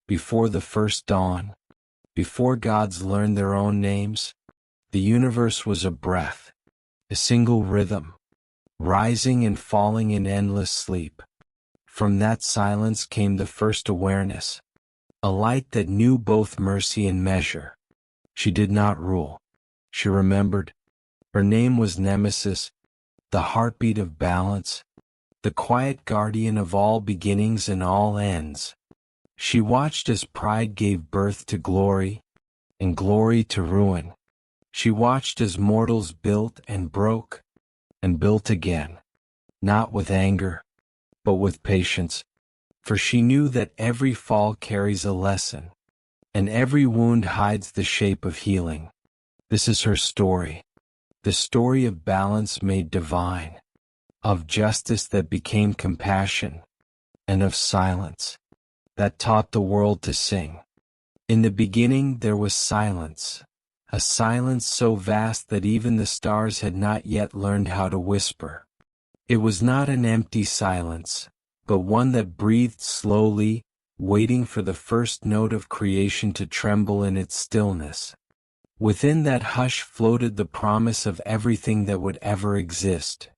before the first dawn, before gods learned their own names, the universe was a breath, a single rhythm, rising and falling in endless sleep. From that silence came the first awareness, a light that knew both mercy and measure. She did not rule. She remembered. Her name was Nemesis, the heartbeat of balance, the quiet guardian of all beginnings and all ends. She watched as pride gave birth to glory, and glory to ruin. She watched as mortals built and broke, and built again, not with anger, but with patience, for she knew that every fall carries a lesson, and every wound hides the shape of healing. This is her story, the story of balance made divine, of justice that became compassion, and of silence that taught the world to sing. In the beginning there was silence, a silence so vast that even the stars had not yet learned how to whisper. It was not an empty silence, but one that breathed slowly, waiting for the first note of creation to tremble in its stillness. Within that hush floated the promise of everything that would ever exist,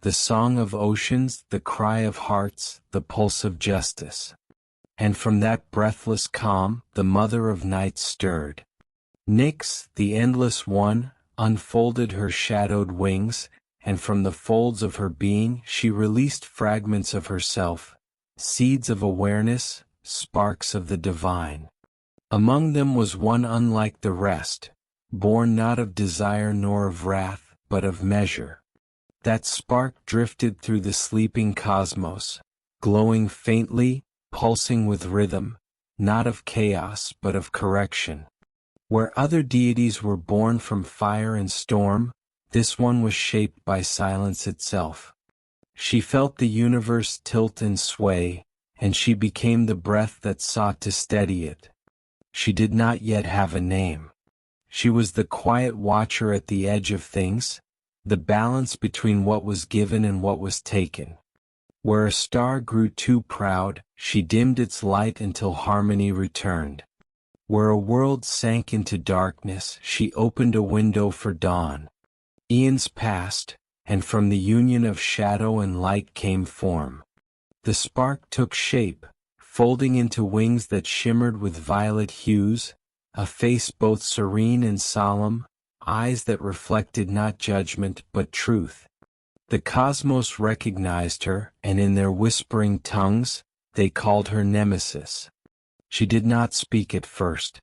the song of oceans, the cry of hearts, the pulse of justice. And from that breathless calm, the mother of night stirred. Nyx, the endless one, unfolded her shadowed wings, and from the folds of her being she released fragments of herself, seeds of awareness, sparks of the divine. Among them was one unlike the rest, born not of desire nor of wrath, but of measure. That spark drifted through the sleeping cosmos, glowing faintly, pulsing with rhythm, not of chaos but of correction. Where other deities were born from fire and storm, this one was shaped by silence itself. She felt the universe tilt and sway, and she became the breath that sought to steady it. She did not yet have a name. She was the quiet watcher at the edge of things, the balance between what was given and what was taken. Where a star grew too proud, she dimmed its light until harmony returned. Where a world sank into darkness, she opened a window for dawn. Eons passed, and from the union of shadow and light came form. The spark took shape, folding into wings that shimmered with violet hues, a face both serene and solemn, eyes that reflected not judgment but truth. The cosmos recognized her, and in their whispering tongues, they called her Nemesis. She did not speak at first.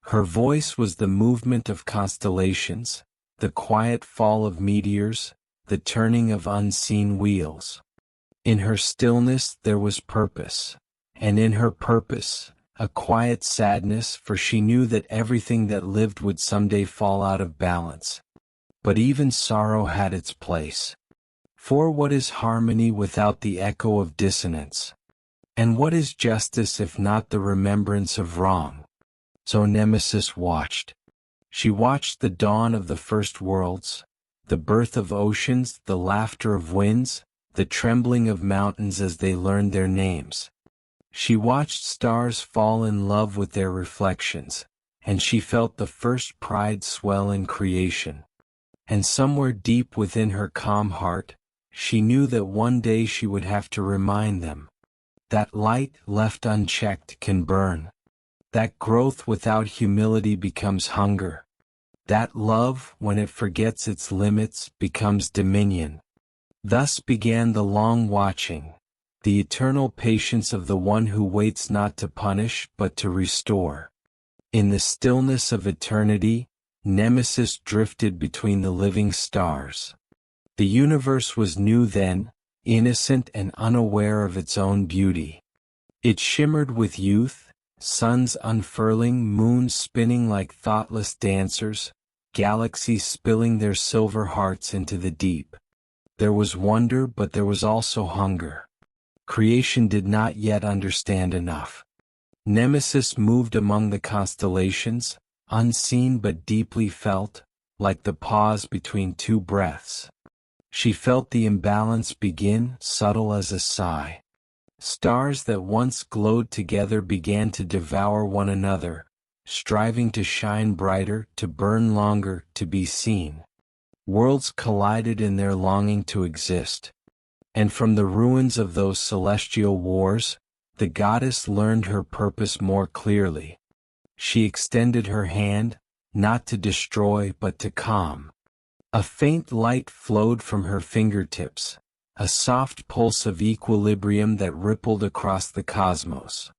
Her voice was the movement of constellations, the quiet fall of meteors, the turning of unseen wheels. In her stillness there was purpose, and in her purpose, a quiet sadness, for she knew that everything that lived would someday fall out of balance. But even sorrow had its place. For what is harmony without the echo of dissonance? And what is justice if not the remembrance of wrong? So Nemesis watched. She watched the dawn of the first worlds, the birth of oceans, the laughter of winds, the trembling of mountains as they learned their names. She watched stars fall in love with their reflections, and she felt the first pride swell in creation. And somewhere deep within her calm heart, she knew that one day she would have to remind them that light left unchecked can burn, that growth without humility becomes hunger, that love, when it forgets its limits, becomes dominion. Thus began the long watching, the eternal patience of the one who waits not to punish but to restore. In the stillness of eternity, Nemesis drifted between the living stars. The universe was new then, innocent and unaware of its own beauty. It shimmered with youth, suns unfurling, moons spinning like thoughtless dancers, galaxies spilling their silver hearts into the deep. There was wonder, but there was also hunger. Creation did not yet understand enough. Nemesis moved among the constellations, unseen but deeply felt, like the pause between two breaths. She felt the imbalance begin, subtle as a sigh. Stars that once glowed together began to devour one another, striving to shine brighter, to burn longer, to be seen. Worlds collided in their longing to exist. And from the ruins of those celestial wars, the goddess learned her purpose more clearly. She extended her hand, not to destroy but to calm. A faint light flowed from her fingertips, a soft pulse of equilibrium that rippled across the cosmos.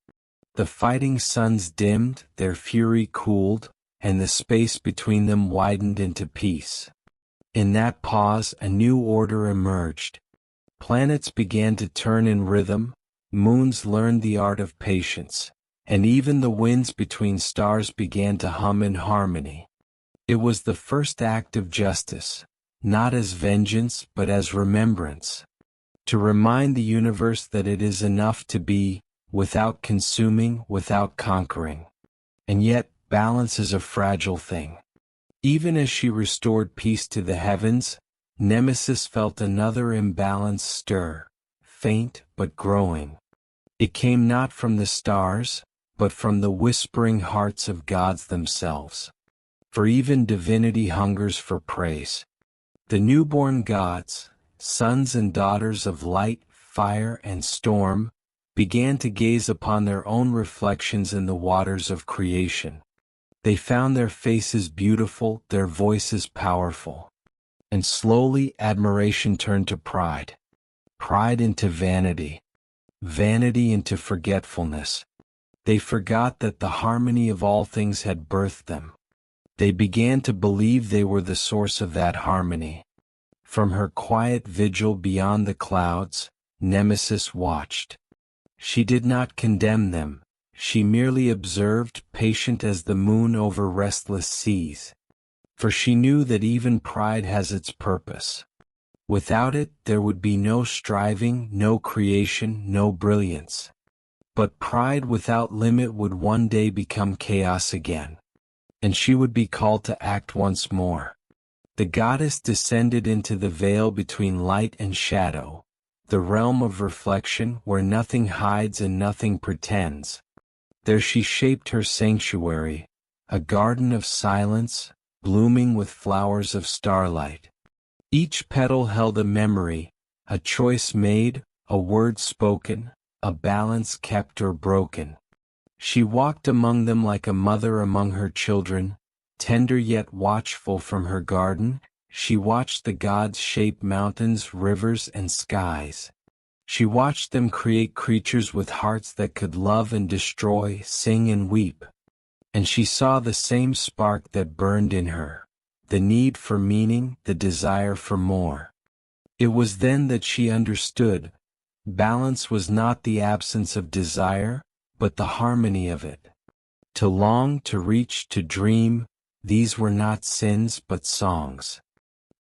The fighting suns dimmed, their fury cooled, and the space between them widened into peace. In that pause, a new order emerged. Planets began to turn in rhythm, moons learned the art of patience, and even the winds between stars began to hum in harmony. It was the first act of justice, not as vengeance but as remembrance. To remind the universe that it is enough to be, without consuming, without conquering. And yet, balance is a fragile thing. Even as she restored peace to the heavens, Nemesis felt another imbalance stir, faint but growing. It came not from the stars, but from the whispering hearts of gods themselves. For even divinity hungers for praise. The newborn gods, sons and daughters of light, fire, and storm, began to gaze upon their own reflections in the waters of creation. They found their faces beautiful, their voices powerful. And slowly admiration turned to pride. Pride into vanity. Vanity into forgetfulness. They forgot that the harmony of all things had birthed them. They began to believe they were the source of that harmony. From her quiet vigil beyond the clouds, Nemesis watched. She did not condemn them, she merely observed, patient as the moon over restless seas. For she knew that even pride has its purpose. Without it, there would be no striving, no creation, no brilliance. But pride without limit would one day become chaos again. And she would be called to act once more. The goddess descended into the veil between light and shadow, the realm of reflection where nothing hides and nothing pretends. There she shaped her sanctuary, a garden of silence, blooming with flowers of starlight. Each petal held a memory, a choice made, a word spoken, a balance kept or broken. She walked among them like a mother among her children, tender yet watchful from her garden. She watched the gods shape mountains, rivers, and skies. She watched them create creatures with hearts that could love and destroy, sing and weep. And she saw the same spark that burned in her, the need for meaning, the desire for more. It was then that she understood, balance was not the absence of desire, but the harmony of it. To long, to reach, to dream, these were not sins but songs.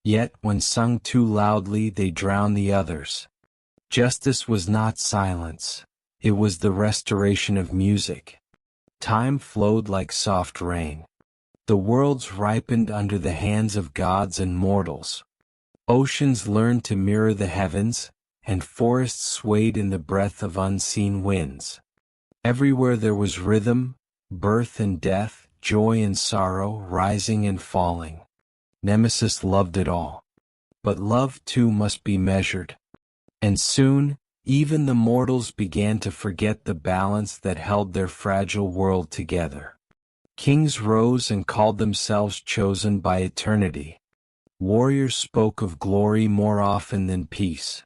Yet, when sung too loudly, they drowned the others. Justice was not silence, it was the restoration of music. Time flowed like soft rain. The worlds ripened under the hands of gods and mortals. Oceans learned to mirror the heavens, and forests swayed in the breath of unseen winds. Everywhere there was rhythm, birth and death, joy and sorrow, rising and falling. Nemesis loved it all. But love too must be measured. And soon, even the mortals began to forget the balance that held their fragile world together. Kings rose and called themselves chosen by eternity. Warriors spoke of glory more often than peace.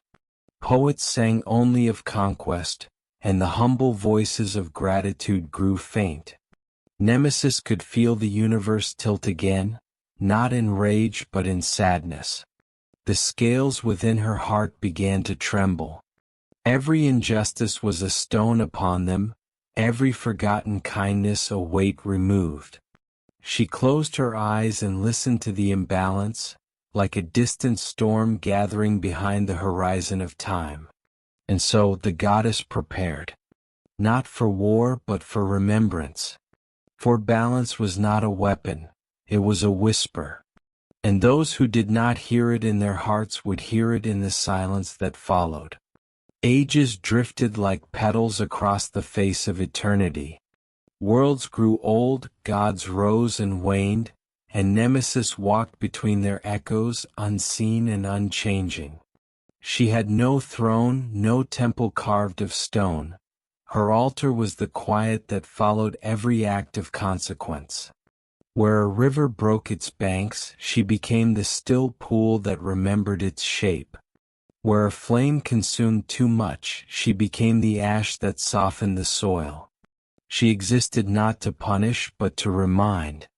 Poets sang only of conquest, and the humble voices of gratitude grew faint. Nemesis could feel the universe tilt again, not in rage but in sadness. The scales within her heart began to tremble. Every injustice was a stone upon them, every forgotten kindness a weight removed. She closed her eyes and listened to the imbalance, like a distant storm gathering behind the horizon of time. And so the goddess prepared. Not for war but for remembrance. For balance was not a weapon, it was a whisper. And those who did not hear it in their hearts would hear it in the silence that followed. Ages drifted like petals across the face of eternity. Worlds grew old, gods rose and waned, and Nemesis walked between their echoes, unseen and unchanging. She had no throne, no temple carved of stone. Her altar was the quiet that followed every act of consequence. Where a river broke its banks, she became the still pool that remembered its shape. Where a flame consumed too much, she became the ash that softened the soil. She existed not to punish but to remind.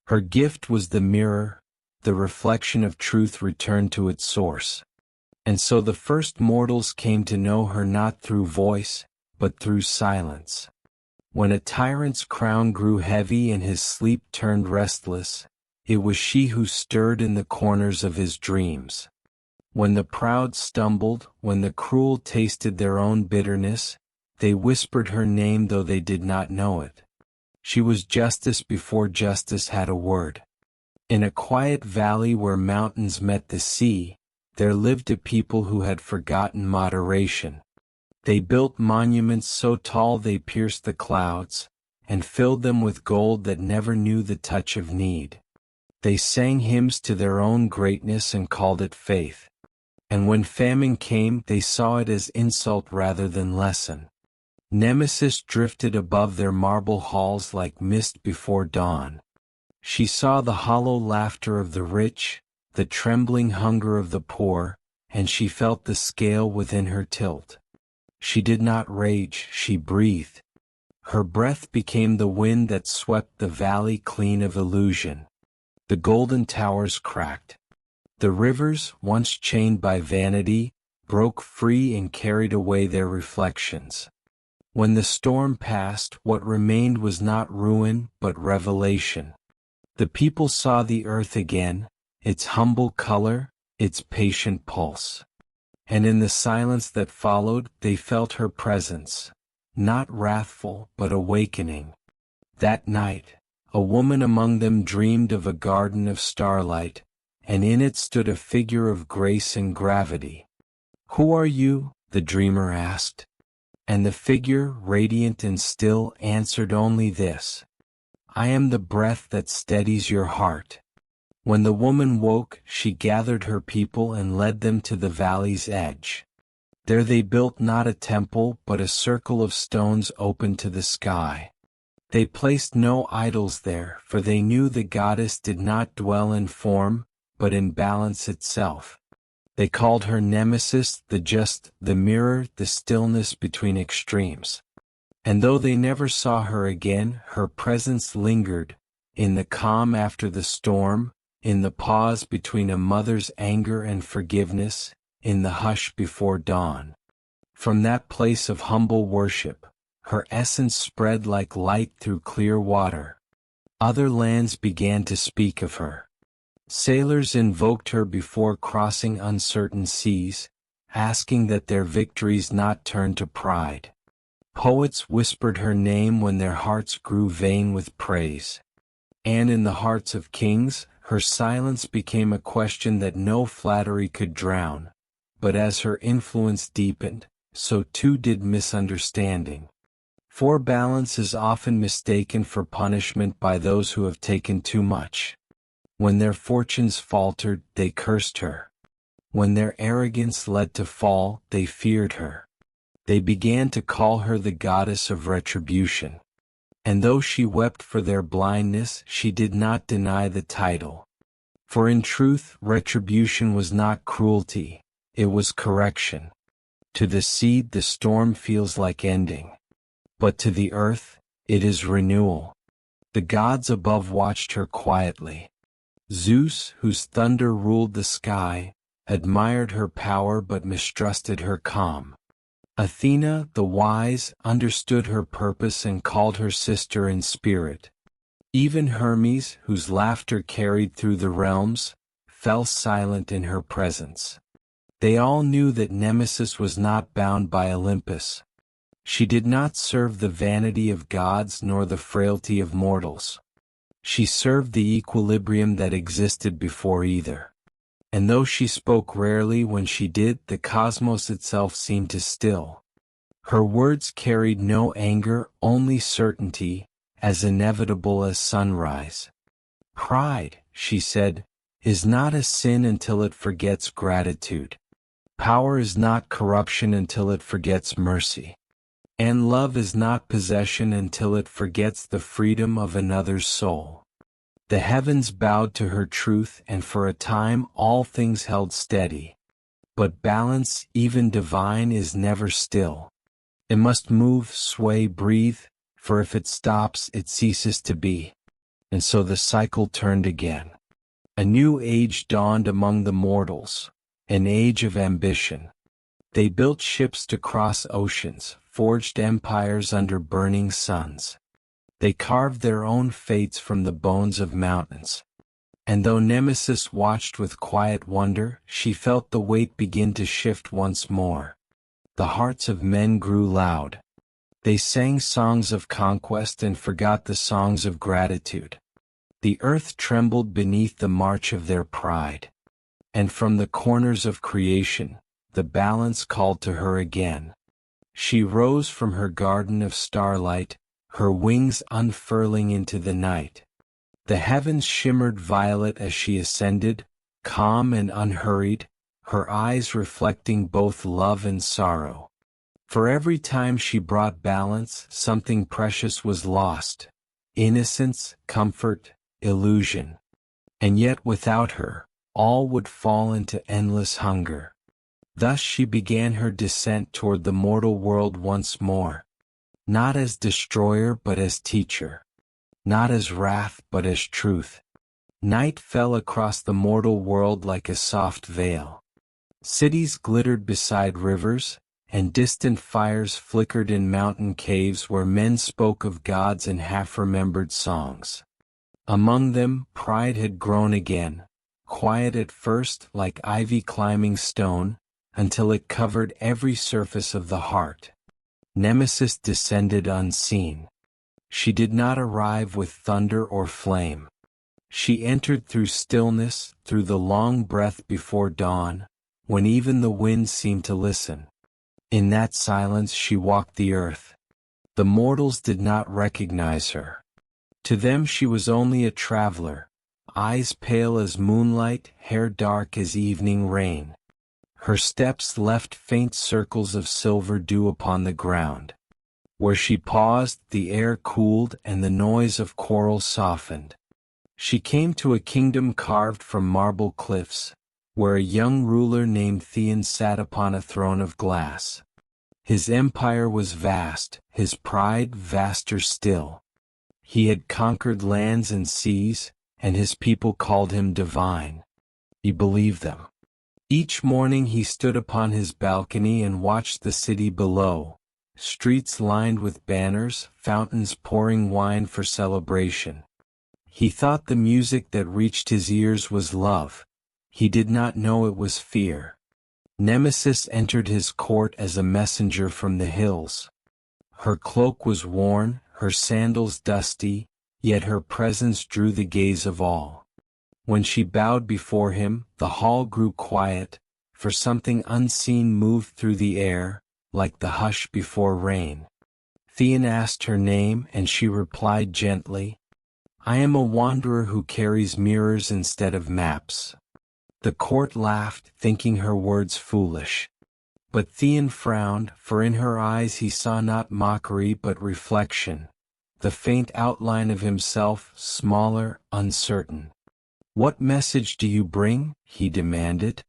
Her gift was the mirror, the reflection of truth returned to its source. And so the first mortals came to know her not through voice, but through silence. When a tyrant's crown grew heavy and his sleep turned restless, it was she who stirred in the corners of his dreams. When the proud stumbled, when the cruel tasted their own bitterness, they whispered her name though they did not know it. She was justice before justice had a word. In a quiet valley where mountains met the sea, there lived a people who had forgotten moderation. They built monuments so tall they pierced the clouds, and filled them with gold that never knew the touch of need. They sang hymns to their own greatness and called it faith. And when famine came, they saw it as insult rather than lesson. Nemesis drifted above their marble halls like mist before dawn. She saw the hollow laughter of the rich, the trembling hunger of the poor, and she felt the scale within her tilt. She did not rage, she breathed. Her breath became the wind that swept the valley clean of illusion. The golden towers cracked. The rivers, once chained by vanity, broke free and carried away their reflections. When the storm passed, what remained was not ruin but revelation. The people saw the earth again, its humble color, its patient pulse. And in the silence that followed, they felt her presence, not wrathful but awakening. That night, a woman among them dreamed of a garden of starlight, and in it stood a figure of grace and gravity. "Who are you?" the dreamer asked. And the figure, radiant and still, answered only this: "I am the breath that steadies your heart." When the woman woke, she gathered her people and led them to the valley's edge. There they built not a temple but a circle of stones open to the sky. They placed no idols there, for they knew the goddess did not dwell in form, but in balance itself. They called her Nemesis, the just, the mirror, the stillness between extremes. And though they never saw her again, her presence lingered, in the calm after the storm, in the pause between a mother's anger and forgiveness, in the hush before dawn. From that place of humble worship, her essence spread like light through clear water. Other lands began to speak of her. Sailors invoked her before crossing uncertain seas, asking that their victories not turn to pride. Poets whispered her name when their hearts grew vain with praise. And in the hearts of kings, her silence became a question that no flattery could drown. But as her influence deepened, so too did misunderstanding. For balance is often mistaken for punishment by those who have taken too much. When their fortunes faltered, they cursed her. When their arrogance led to fall, they feared her. They began to call her the goddess of retribution. And though she wept for their blindness, she did not deny the title. For in truth, retribution was not cruelty, it was correction. To the seed the storm feels like ending. But to the earth, it is renewal. The gods above watched her quietly. Zeus, whose thunder ruled the sky, admired her power but mistrusted her calm. Athena, the wise, understood her purpose and called her sister in spirit. Even Hermes, whose laughter carried through the realms, fell silent in her presence. They all knew that Nemesis was not bound by Olympus. She did not serve the vanity of gods nor the frailty of mortals. She served the equilibrium that existed before either. And though she spoke rarely, when she did, the cosmos itself seemed to still. Her words carried no anger, only certainty, as inevitable as sunrise. Pride, she said, is not a sin until it forgets gratitude. Power is not corruption until it forgets mercy. And love is not possession until it forgets the freedom of another's soul. The heavens bowed to her truth, and for a time all things held steady. But balance, even divine, is never still. It must move, sway, breathe, for if it stops, it ceases to be. And so the cycle turned again. A new age dawned among the mortals, an age of ambition. They built ships to cross oceans, forged empires under burning suns. They carved their own fates from the bones of mountains. And though Nemesis watched with quiet wonder, she felt the weight begin to shift once more. The hearts of men grew loud. They sang songs of conquest and forgot the songs of gratitude. The earth trembled beneath the march of their pride. And from the corners of creation, the balance called to her again. She rose from her garden of starlight, her wings unfurling into the night. The heavens shimmered violet as she ascended, calm and unhurried, her eyes reflecting both love and sorrow. For every time she brought balance, something precious was lost: innocence, comfort, illusion. And yet without her, all would fall into endless hunger. Thus she began her descent toward the mortal world once more. Not as destroyer but as teacher. Not as wrath but as truth. Night fell across the mortal world like a soft veil. Cities glittered beside rivers, and distant fires flickered in mountain caves where men spoke of gods in half-remembered songs. Among them, pride had grown again, quiet at first like ivy climbing stone, until it covered every surface of the heart. Nemesis descended unseen. She did not arrive with thunder or flame. She entered through stillness, through the long breath before dawn, when even the wind seemed to listen. In that silence she walked the earth. The mortals did not recognize her. To them she was only a traveler, eyes pale as moonlight, hair dark as evening rain. Her steps left faint circles of silver dew upon the ground. Where she paused, the air cooled and the noise of quarrels softened. She came to a kingdom carved from marble cliffs, where a young ruler named Theon sat upon a throne of glass. His empire was vast, his pride vaster still. He had conquered lands and seas, and his people called him divine. He believed them. Each morning he stood upon his balcony and watched the city below, streets lined with banners, fountains pouring wine for celebration. He thought the music that reached his ears was love. He did not know it was fear. Nemesis entered his court as a messenger from the hills. Her cloak was worn, her sandals dusty, yet her presence drew the gaze of all. When she bowed before him, the hall grew quiet, for something unseen moved through the air, like the hush before rain. Theon asked her name, and she replied gently, "I am a wanderer who carries mirrors instead of maps." The court laughed, thinking her words foolish. But Theon frowned, for in her eyes he saw not mockery but reflection, the faint outline of himself, smaller, uncertain. "What message do you bring?" he demanded.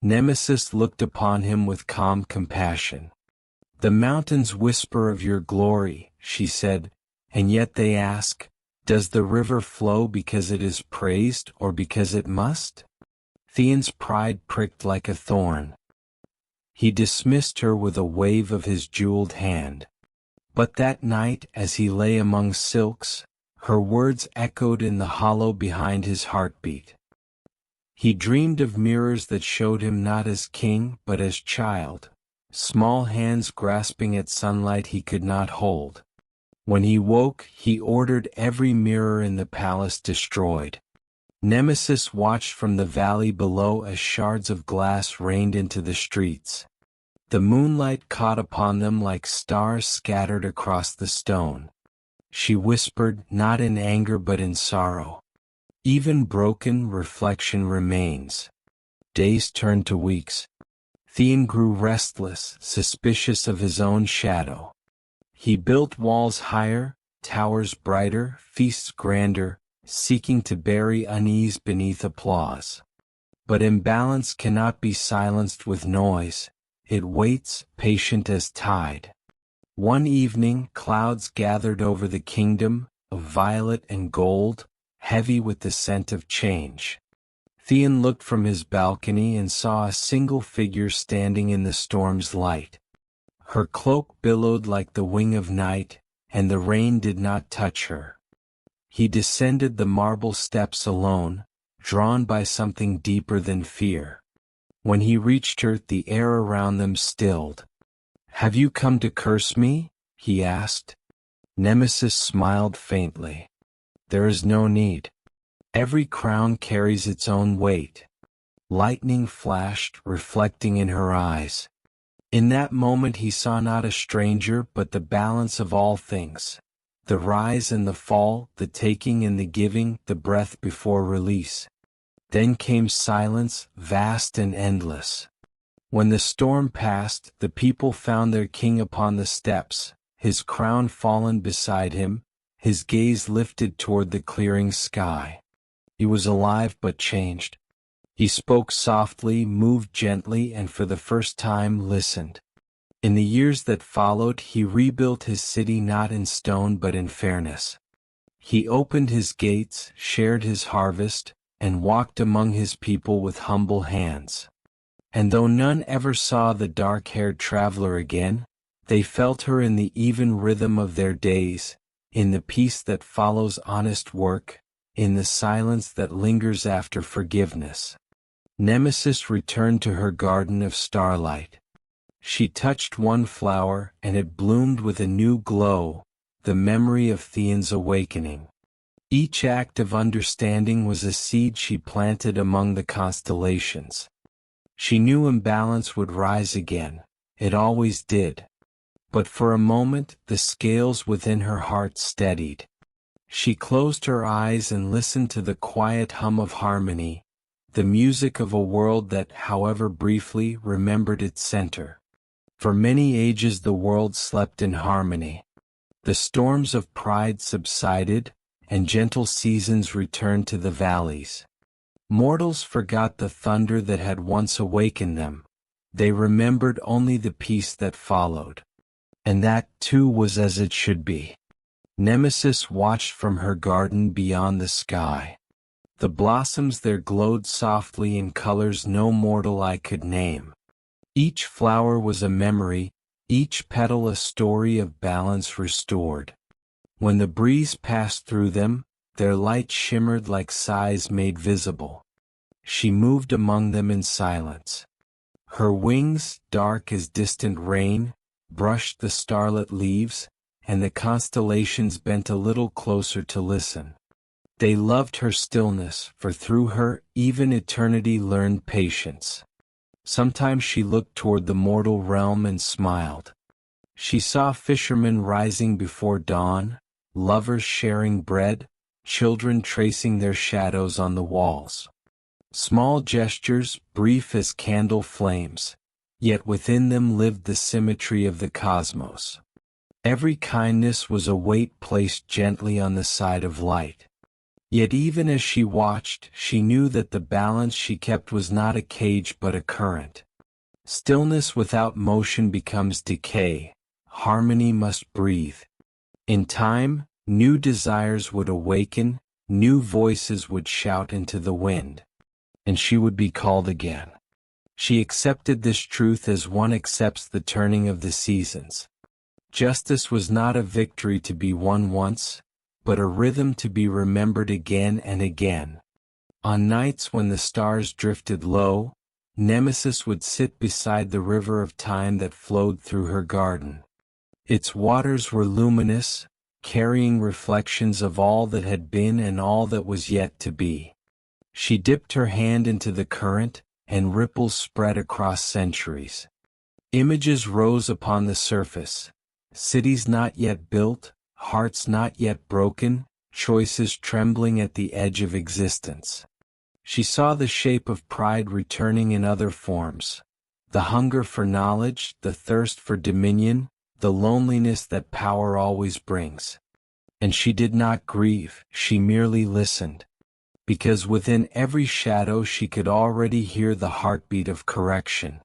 Nemesis looked upon him with calm compassion. "The mountains whisper of your glory," she said, "and yet they ask, does the river flow because it is praised or because it must?" Theon's pride pricked like a thorn. He dismissed her with a wave of his jeweled hand. But that night, as he lay among silks, her words echoed in the hollow behind his heartbeat. He dreamed of mirrors that showed him not as king but as child, small hands grasping at sunlight he could not hold. When he woke, he ordered every mirror in the palace destroyed. Nemesis watched from the valley below as shards of glass rained into the streets. The moonlight caught upon them like stars scattered across the stone. She whispered, not in anger but in sorrow. Even broken, reflection remains. Days turned to weeks. Theon grew restless, suspicious of his own shadow. He built walls higher, towers brighter, feasts grander, seeking to bury unease beneath applause. But imbalance cannot be silenced with noise. It waits, patient as tide. One evening, clouds gathered over the kingdom, of violet and gold, heavy with the scent of change. Theon looked from his balcony and saw a single figure standing in the storm's light. Her cloak billowed like the wing of night, and the rain did not touch her. He descended the marble steps alone, drawn by something deeper than fear. When he reached her, the air around them stilled. "Have you come to curse me?" he asked. Nemesis smiled faintly. "There is no need. Every crown carries its own weight." Lightning flashed, reflecting in her eyes. In that moment he saw not a stranger but the balance of all things. The rise and the fall, the taking and the giving, the breath before release. Then came silence, vast and endless. When the storm passed, the people found their king upon the steps, his crown fallen beside him, his gaze lifted toward the clearing sky. He was alive but changed. He spoke softly, moved gently, and for the first time listened. In the years that followed, he rebuilt his city not in stone but in fairness. He opened his gates, shared his harvest, and walked among his people with humble hands. And though none ever saw the dark-haired traveler again, they felt her in the even rhythm of their days, in the peace that follows honest work, in the silence that lingers after forgiveness. Nemesis returned to her garden of starlight. She touched one flower, and it bloomed with a new glow, the memory of Theon's awakening. Each act of understanding was a seed she planted among the constellations. She knew imbalance would rise again. It always did. But for a moment, the scales within her heart steadied. She closed her eyes and listened to the quiet hum of harmony, the music of a world that, however briefly, remembered its center. For many ages the world slept in harmony. The storms of pride subsided, and gentle seasons returned to the valleys. Mortals forgot the thunder that had once awakened them. They remembered only the peace that followed. And that, too, was as it should be. Nemesis watched from her garden beyond the sky. The blossoms there glowed softly in colors no mortal eye could name. Each flower was a memory, each petal a story of balance restored. When the breeze passed through them, their light shimmered like sighs made visible. She moved among them in silence. Her wings, dark as distant rain, brushed the starlit leaves, and the constellations bent a little closer to listen. They loved her stillness, for through her, even eternity learned patience. Sometimes she looked toward the mortal realm and smiled. She saw fishermen rising before dawn, lovers sharing bread, children tracing their shadows on the walls. Small gestures, brief as candle flames, yet within them lived the symmetry of the cosmos. Every kindness was a weight placed gently on the side of light. Yet even as she watched, she knew that the balance she kept was not a cage but a current. Stillness without motion becomes decay. Harmony must breathe. In time, new desires would awaken, new voices would shout into the wind. And she would be called again. She accepted this truth as one accepts the turning of the seasons. Justice was not a victory to be won once, but a rhythm to be remembered again and again. On nights when the stars drifted low, Nemesis would sit beside the river of time that flowed through her garden. Its waters were luminous, carrying reflections of all that had been and all that was yet to be. She dipped her hand into the current, and ripples spread across centuries. Images rose upon the surface. Cities not yet built, hearts not yet broken, choices trembling at the edge of existence. She saw the shape of pride returning in other forms. The hunger for knowledge, the thirst for dominion, the loneliness that power always brings. And she did not grieve, she merely listened. Because within every shadow she could already hear the heartbeat of correction.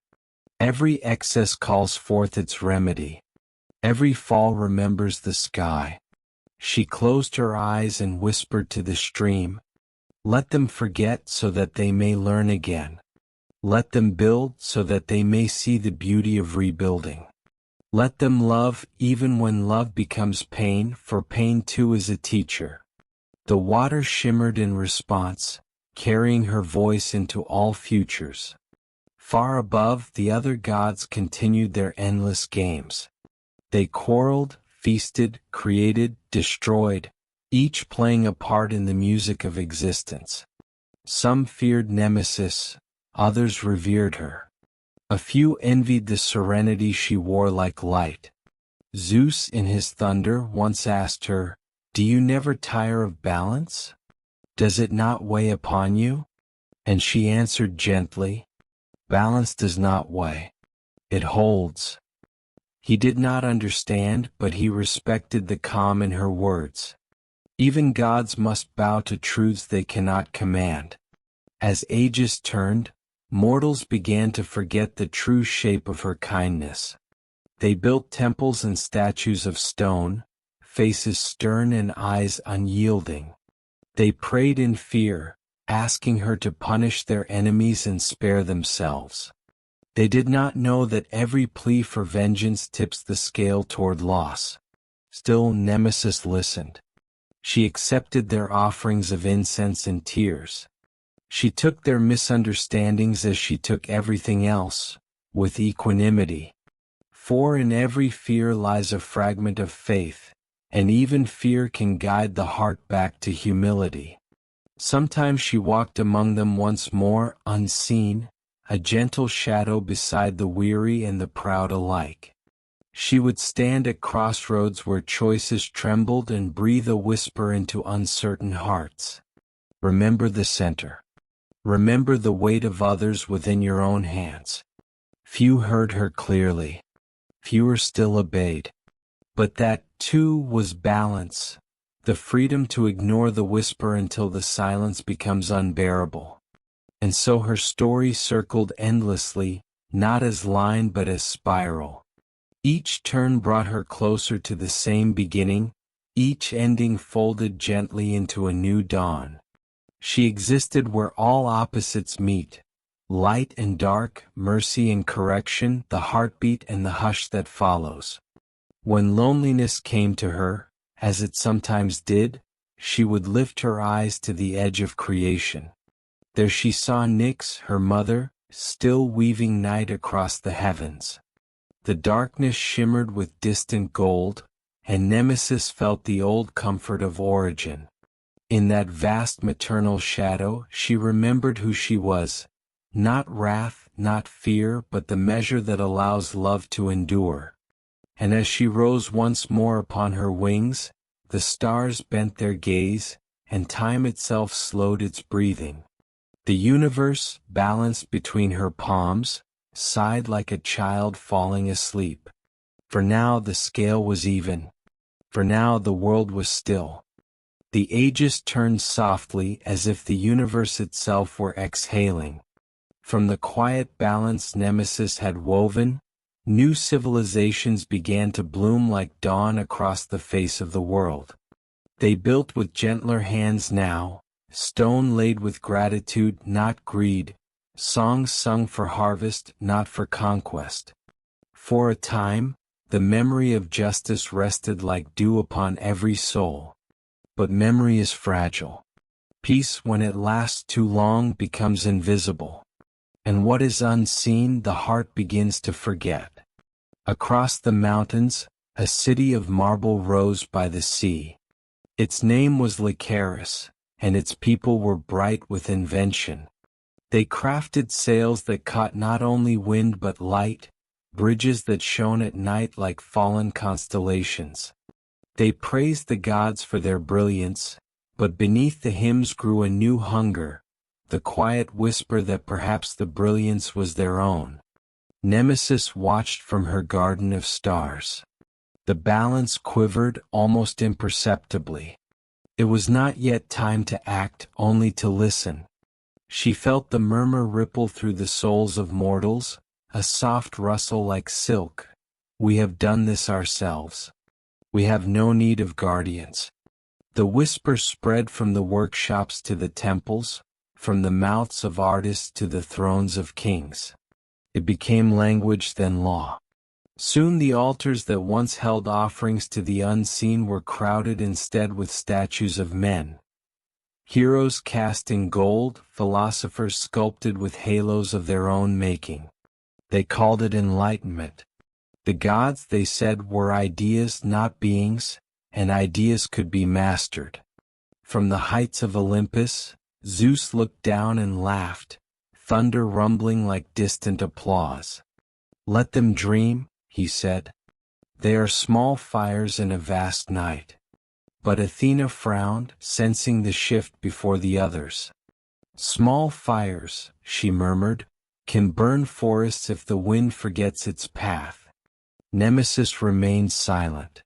Every excess calls forth its remedy. Every fall remembers the sky. She closed her eyes and whispered to the stream, "Let them forget so that they may learn again. Let them build so that they may see the beauty of rebuilding. Let them love even when love becomes pain, for pain too is a teacher." The water shimmered in response, carrying her voice into all futures. Far above, the other gods continued their endless games. They quarreled, feasted, created, destroyed, each playing a part in the music of existence. Some feared Nemesis, others revered her. A few envied the serenity she wore like light. Zeus in his thunder once asked her, "Do you never tire of balance? Does it not weigh upon you?" And she answered gently, "Balance does not weigh. It holds." He did not understand, but he respected the calm in her words. Even gods must bow to truths they cannot command. As ages turned, mortals began to forget the true shape of her kindness. They built temples and statues of stone, faces stern and eyes unyielding. They prayed in fear, asking her to punish their enemies and spare themselves. They did not know that every plea for vengeance tips the scale toward loss. Still, Nemesis listened. She accepted their offerings of incense and tears. She took their misunderstandings as she took everything else, with equanimity. For in every fear lies a fragment of faith, and even fear can guide the heart back to humility. Sometimes she walked among them once more, unseen, a gentle shadow beside the weary and the proud alike. She would stand at crossroads where choices trembled and breathe a whisper into uncertain hearts. Remember the center. Remember the weight of others within your own hands. Few heard her clearly. Fewer still obeyed. But that, too, was balance, the freedom to ignore the whisper until the silence becomes unbearable. And so her story circled endlessly, not as line but as spiral. Each turn brought her closer to the same beginning, each ending folded gently into a new dawn. She existed where all opposites meet, light and dark, mercy and correction, the heartbeat and the hush that follows. When loneliness came to her, as it sometimes did, she would lift her eyes to the edge of creation. There she saw Nyx, her mother, still weaving night across the heavens. The darkness shimmered with distant gold, and Nemesis felt the old comfort of origin. In that vast maternal shadow, she remembered who she was. Not wrath, not fear, but the measure that allows love to endure. And as she rose once more upon her wings, the stars bent their gaze, and time itself slowed its breathing. The universe, balanced between her palms, sighed like a child falling asleep. For now the scale was even. For now the world was still. The ages turned softly as if the universe itself were exhaling. From the quiet balance Nemesis had woven, new civilizations began to bloom like dawn across the face of the world. They built with gentler hands now, stone laid with gratitude, not greed, songs sung for harvest, not for conquest. For a time, the memory of justice rested like dew upon every soul. But memory is fragile. Peace, when it lasts too long, becomes invisible. And what is unseen, the heart begins to forget. Across the mountains, a city of marble rose by the sea. Its name was Lycaris, and its people were bright with invention. They crafted sails that caught not only wind but light, bridges that shone at night like fallen constellations. They praised the gods for their brilliance, but beneath the hymns grew a new hunger, the quiet whisper that perhaps the brilliance was their own. Nemesis watched from her garden of stars. The balance quivered almost imperceptibly. It was not yet time to act, only to listen. She felt the murmur ripple through the souls of mortals, a soft rustle like silk. We have done this ourselves. We have no need of guardians. The whisper spread from the workshops to the temples, from the mouths of artists to the thrones of kings. It became language then law. Soon the altars that once held offerings to the unseen were crowded instead with statues of men. Heroes cast in gold, philosophers sculpted with halos of their own making. They called it enlightenment. The gods, they said, were ideas, not beings, and ideas could be mastered. From the heights of Olympus, Zeus looked down and laughed, thunder rumbling like distant applause. Let them dream, he said. They are small fires in a vast night. But Athena frowned, sensing the shift before the others. Small fires, she murmured, can burn forests if the wind forgets its path. Nemesis remained silent.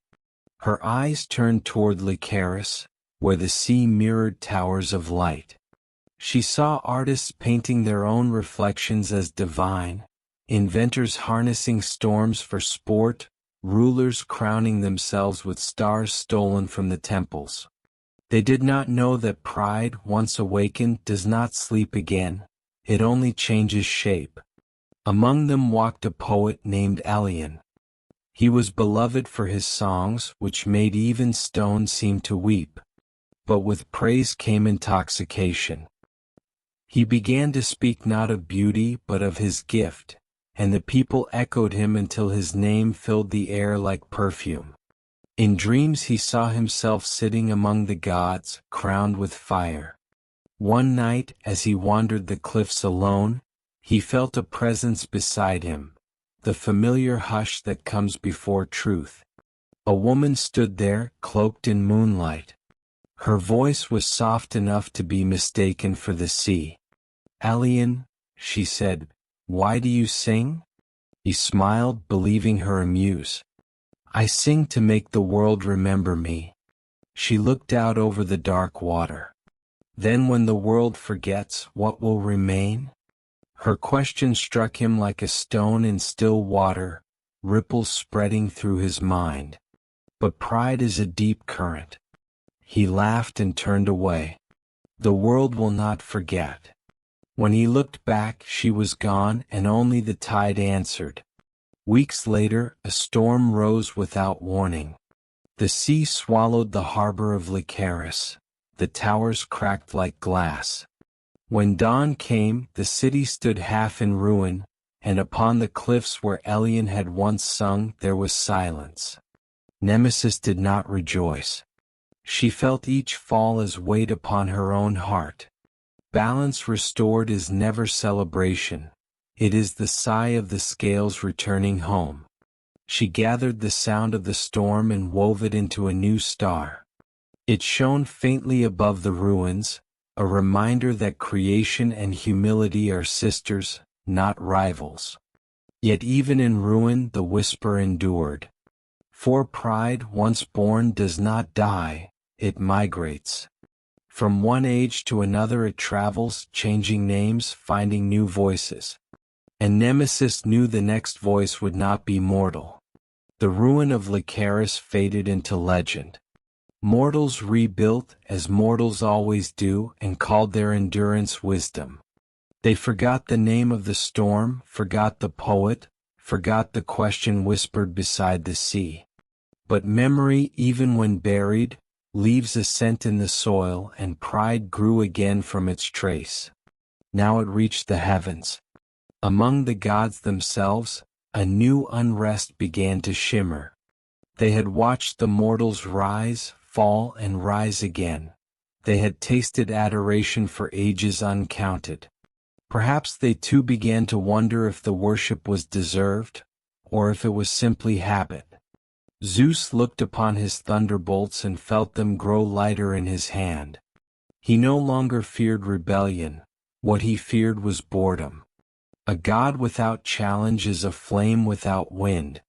Her eyes turned toward Lycaris, where the sea mirrored towers of light. She saw artists painting their own reflections as divine, inventors harnessing storms for sport, rulers crowning themselves with stars stolen from the temples. They did not know that pride, once awakened, does not sleep again, it only changes shape. Among them walked a poet named Elian. He was beloved for his songs, which made even stone seem to weep. But with praise came intoxication. He began to speak not of beauty but of his gift, and the people echoed him until his name filled the air like perfume. In dreams he saw himself sitting among the gods, crowned with fire. One night, as he wandered the cliffs alone, he felt a presence beside him, the familiar hush that comes before truth. A woman stood there, cloaked in moonlight. Her voice was soft enough to be mistaken for the sea. "Elian," she said, "why do you sing?" He smiled, believing her a muse. "I sing to make the world remember me." She looked out over the dark water. "Then when the world forgets, what will remain?" Her question struck him like a stone in still water, ripples spreading through his mind. But pride is a deep current. He laughed and turned away. The world will not forget. When he looked back, she was gone, and only the tide answered. Weeks later, a storm rose without warning. The sea swallowed the harbor of Lycaris. The towers cracked like glass. When dawn came, the city stood half in ruin, and upon the cliffs where Elian had once sung, there was silence. Nemesis did not rejoice. She felt each fall as weight upon her own heart. Balance restored is never celebration. It is the sigh of the scales returning home. She gathered the sound of the storm and wove it into a new star. It shone faintly above the ruins, a reminder that creation and humility are sisters, not rivals. Yet even in ruin the whisper endured. For pride, once born, does not die, it migrates. From one age to another it travels, changing names, finding new voices. And Nemesis knew the next voice would not be mortal. The ruin of Lycaris faded into legend. Mortals rebuilt, as mortals always do, and called their endurance wisdom. They forgot the name of the storm, forgot the poet, forgot the question whispered beside the sea. But memory, even when buried, leaves a scent in the soil, and pride grew again from its trace. Now it reached the heavens. Among the gods themselves, a new unrest began to shimmer. They had watched the mortals rise, fall, and rise again. They had tasted adoration for ages uncounted. Perhaps they too began to wonder if the worship was deserved, or if it was simply habit. Zeus looked upon his thunderbolts and felt them grow lighter in his hand. He no longer feared rebellion. What he feared was boredom. A god without challenge is a flame without wind.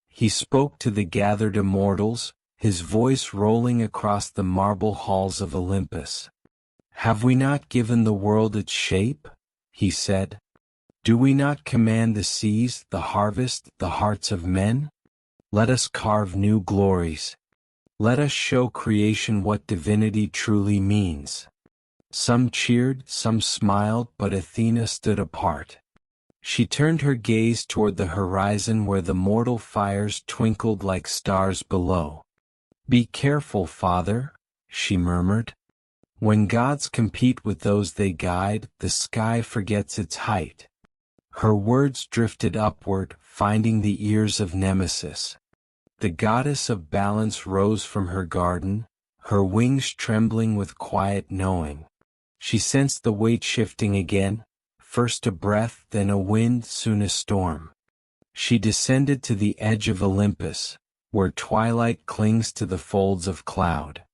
He spoke to the gathered immortals, his voice rolling across the marble halls of Olympus. "Have we not given the world its shape?" he said. "Do we not command the seas, the harvest, the hearts of men? Let us carve new glories. Let us show creation what divinity truly means." Some cheered, some smiled, but Athena stood apart. She turned her gaze toward the horizon where the mortal fires twinkled like stars below. "Be careful, Father," she murmured. "When gods compete with those they guide, the sky forgets its height." Her words drifted upward, finding the ears of Nemesis. The goddess of balance rose from her garden, her wings trembling with quiet knowing. She sensed the weight shifting again, first a breath, then a wind, soon a storm. She descended to the edge of Olympus, where twilight clings to the folds of cloud.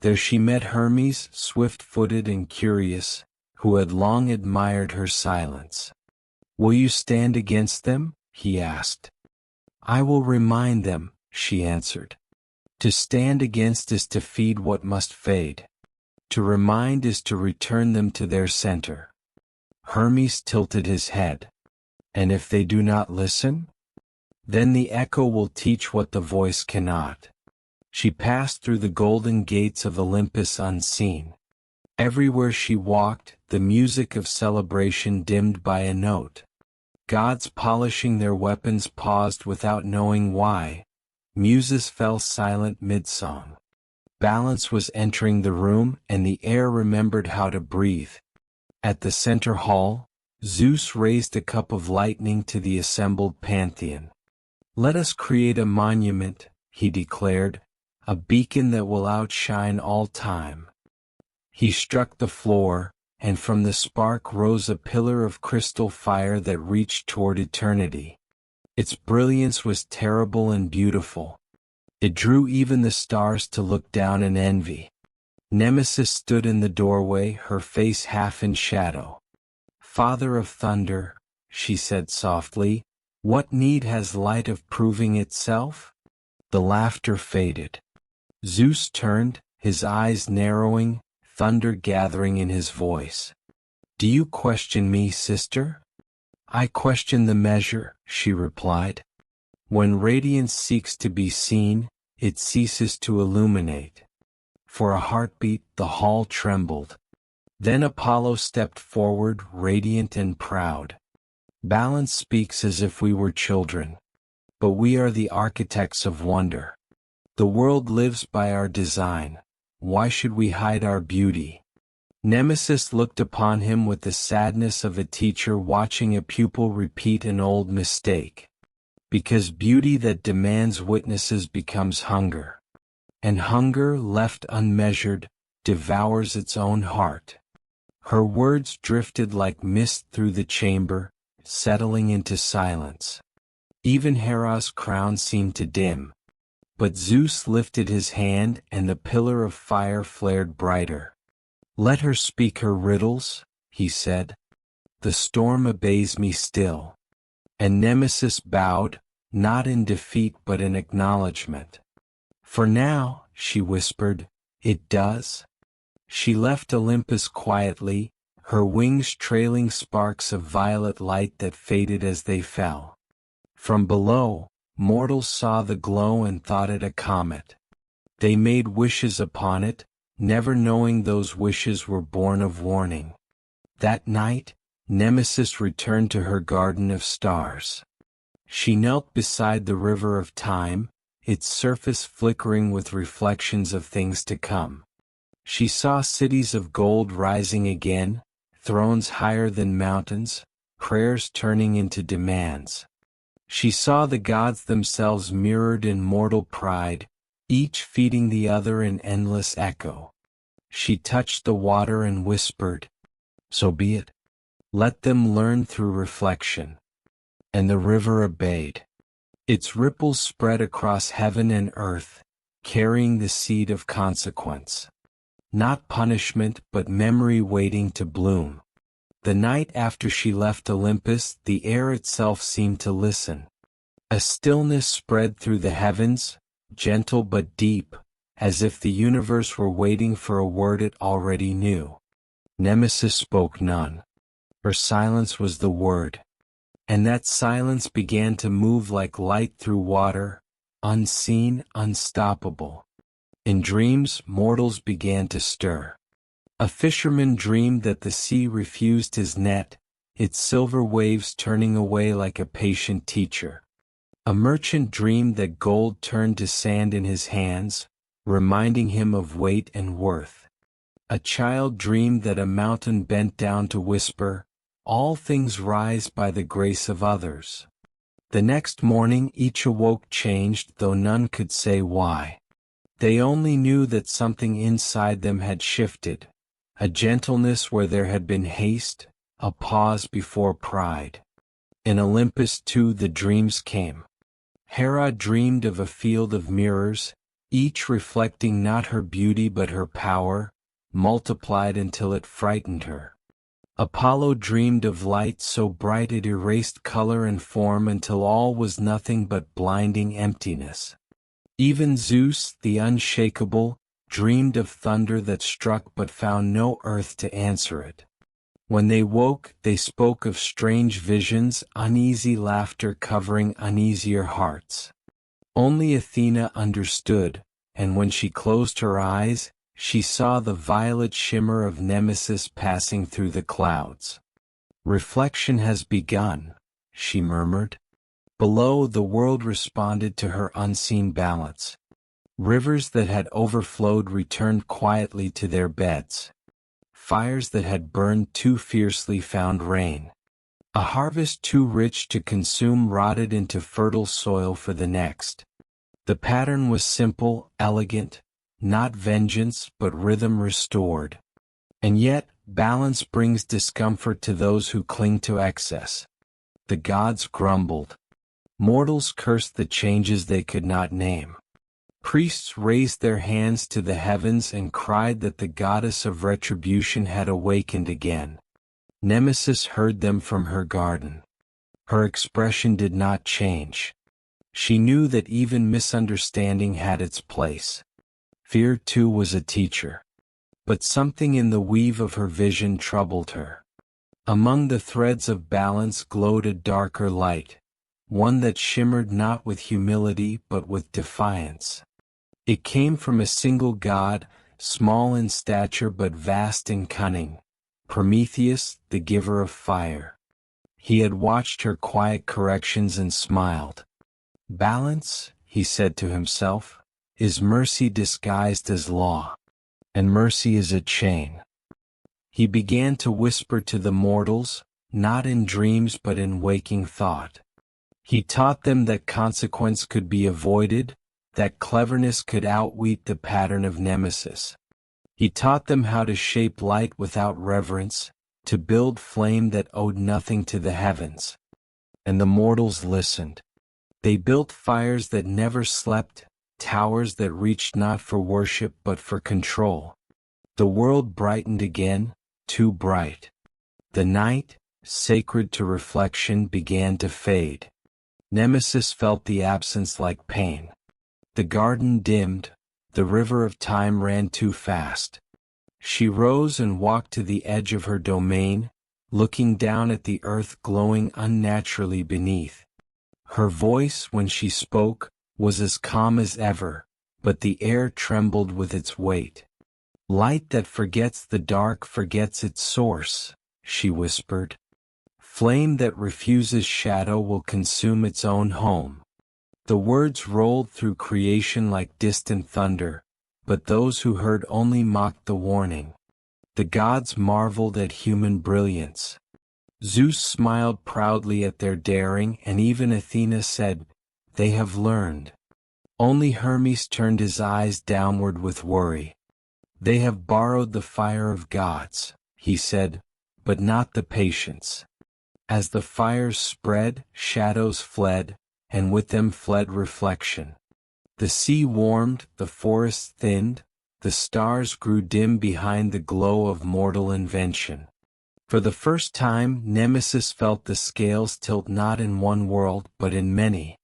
There she met Hermes, swift-footed and curious, who had long admired her silence. "Will you stand against them?" he asked. "I will remind them," she answered. "To stand against is to feed what must fade. To remind is to return them to their center." Hermes tilted his head. "And if they do not listen? Then the echo will teach what the voice cannot." She passed through the golden gates of Olympus unseen. Everywhere she walked, the music of celebration dimmed by a note. Gods polishing their weapons paused without knowing why. Muses fell silent mid-song. Balance was entering the room, and the air remembered how to breathe. At the center hall, Zeus raised a cup of lightning to the assembled pantheon. "Let us create a monument," he declared, "a beacon that will outshine all time." He struck the floor, and from the spark rose a pillar of crystal fire that reached toward eternity. Its brilliance was terrible and beautiful. It drew even the stars to look down in envy. Nemesis stood in the doorway, her face half in shadow. "Father of thunder," she said softly, "what need has light of proving itself?" The laughter faded. Zeus turned, his eyes narrowing, thunder gathering in his voice. "Do you question me, sister?" "I question the measure," she replied. "When radiance seeks to be seen, it ceases to illuminate." For a heartbeat, the hall trembled. Then Apollo stepped forward, radiant and proud. "Balance speaks as if we were children. But we are the architects of wonder. The world lives by our design. Why should we hide our beauty?" Nemesis looked upon him with the sadness of a teacher watching a pupil repeat an old mistake. Because beauty that demands witnesses becomes hunger. And hunger, left unmeasured, devours its own heart. Her words drifted like mist through the chamber, settling into silence. Even Hera's crown seemed to dim. But Zeus lifted his hand and the pillar of fire flared brighter. "Let her speak her riddles," he said. "The storm obeys me still." And Nemesis bowed, not in defeat but in acknowledgement. "For now," she whispered, "it does." She left Olympus quietly, her wings trailing sparks of violet light that faded as they fell. From below, mortals saw the glow and thought it a comet. They made wishes upon it, never knowing those wishes were born of warning. That night, Nemesis returned to her garden of stars. She knelt beside the river of time, its surface flickering with reflections of things to come. She saw cities of gold rising again, thrones higher than mountains, prayers turning into demands. She saw the gods themselves mirrored in mortal pride, each feeding the other in endless echo. She touched the water and whispered, "So be it. Let them learn through reflection." And the river obeyed. Its ripples spread across heaven and earth, carrying the seed of consequence. Not punishment but memory waiting to bloom. The night after she left Olympus, the air itself seemed to listen. A stillness spread through the heavens, gentle but deep, as if the universe were waiting for a word it already knew. Nemesis spoke none. Her silence was the word. And that silence began to move like light through water, unseen, unstoppable. In dreams, mortals began to stir. A fisherman dreamed that the sea refused his net, its silver waves turning away like a patient teacher. A merchant dreamed that gold turned to sand in his hands, reminding him of weight and worth. A child dreamed that a mountain bent down to whisper, "All things rise by the grace of others." The next morning each awoke changed, though none could say why. They only knew that something inside them had shifted, a gentleness where there had been haste, a pause before pride. In Olympus too the dreams came. Hera dreamed of a field of mirrors, each reflecting not her beauty but her power, multiplied until it frightened her. Apollo dreamed of light so bright it erased color and form until all was nothing but blinding emptiness. Even Zeus, the unshakable, dreamed of thunder that struck but found no earth to answer it. When they woke, they spoke of strange visions, uneasy laughter covering uneasier hearts. Only Athena understood, and when she closed her eyes, she saw the violet shimmer of Nemesis passing through the clouds. "Reflection has begun," she murmured. Below, the world responded to her unseen balance. Rivers that had overflowed returned quietly to their beds. Fires that had burned too fiercely found rain. A harvest too rich to consume rotted into fertile soil for the next. The pattern was simple, elegant, not vengeance but rhythm restored. And yet, balance brings discomfort to those who cling to excess. The gods grumbled. Mortals cursed the changes they could not name. Priests raised their hands to the heavens and cried that the goddess of retribution had awakened again. Nemesis heard them from her garden. Her expression did not change. She knew that even misunderstanding had its place. Fear too was a teacher. But something in the weave of her vision troubled her. Among the threads of balance glowed a darker light, one that shimmered not with humility but with defiance. It came from a single god, small in stature but vast in cunning, Prometheus, the giver of fire. He had watched her quiet corrections and smiled. "Balance," he said to himself, "is mercy disguised as law. And mercy is a chain." He began to whisper to the mortals, not in dreams but in waking thought. He taught them that consequence could be avoided, that cleverness could outwit the pattern of Nemesis. He taught them how to shape light without reverence, to build flame that owed nothing to the heavens. And the mortals listened. They built fires that never slept, towers that reached not for worship but for control. The world brightened again, too bright. The night, sacred to reflection, began to fade. Nemesis felt the absence like pain. The garden dimmed, the river of time ran too fast. She rose and walked to the edge of her domain, looking down at the earth glowing unnaturally beneath. Her voice, when she spoke, was as calm as ever, but the air trembled with its weight. "Light that forgets the dark forgets its source," she whispered. "Flame that refuses shadow will consume its own home." The words rolled through creation like distant thunder, but those who heard only mocked the warning. The gods marveled at human brilliance. Zeus smiled proudly at their daring, and even Athena said, "They have learned." Only Hermes turned his eyes downward with worry. "They have borrowed the fire of gods," he said, "but not the patience." As the fires spread, shadows fled, and with them fled reflection. The sea warmed, the forest thinned, the stars grew dim behind the glow of mortal invention. For the first time, Nemesis felt the scales tilt not in one world but in many.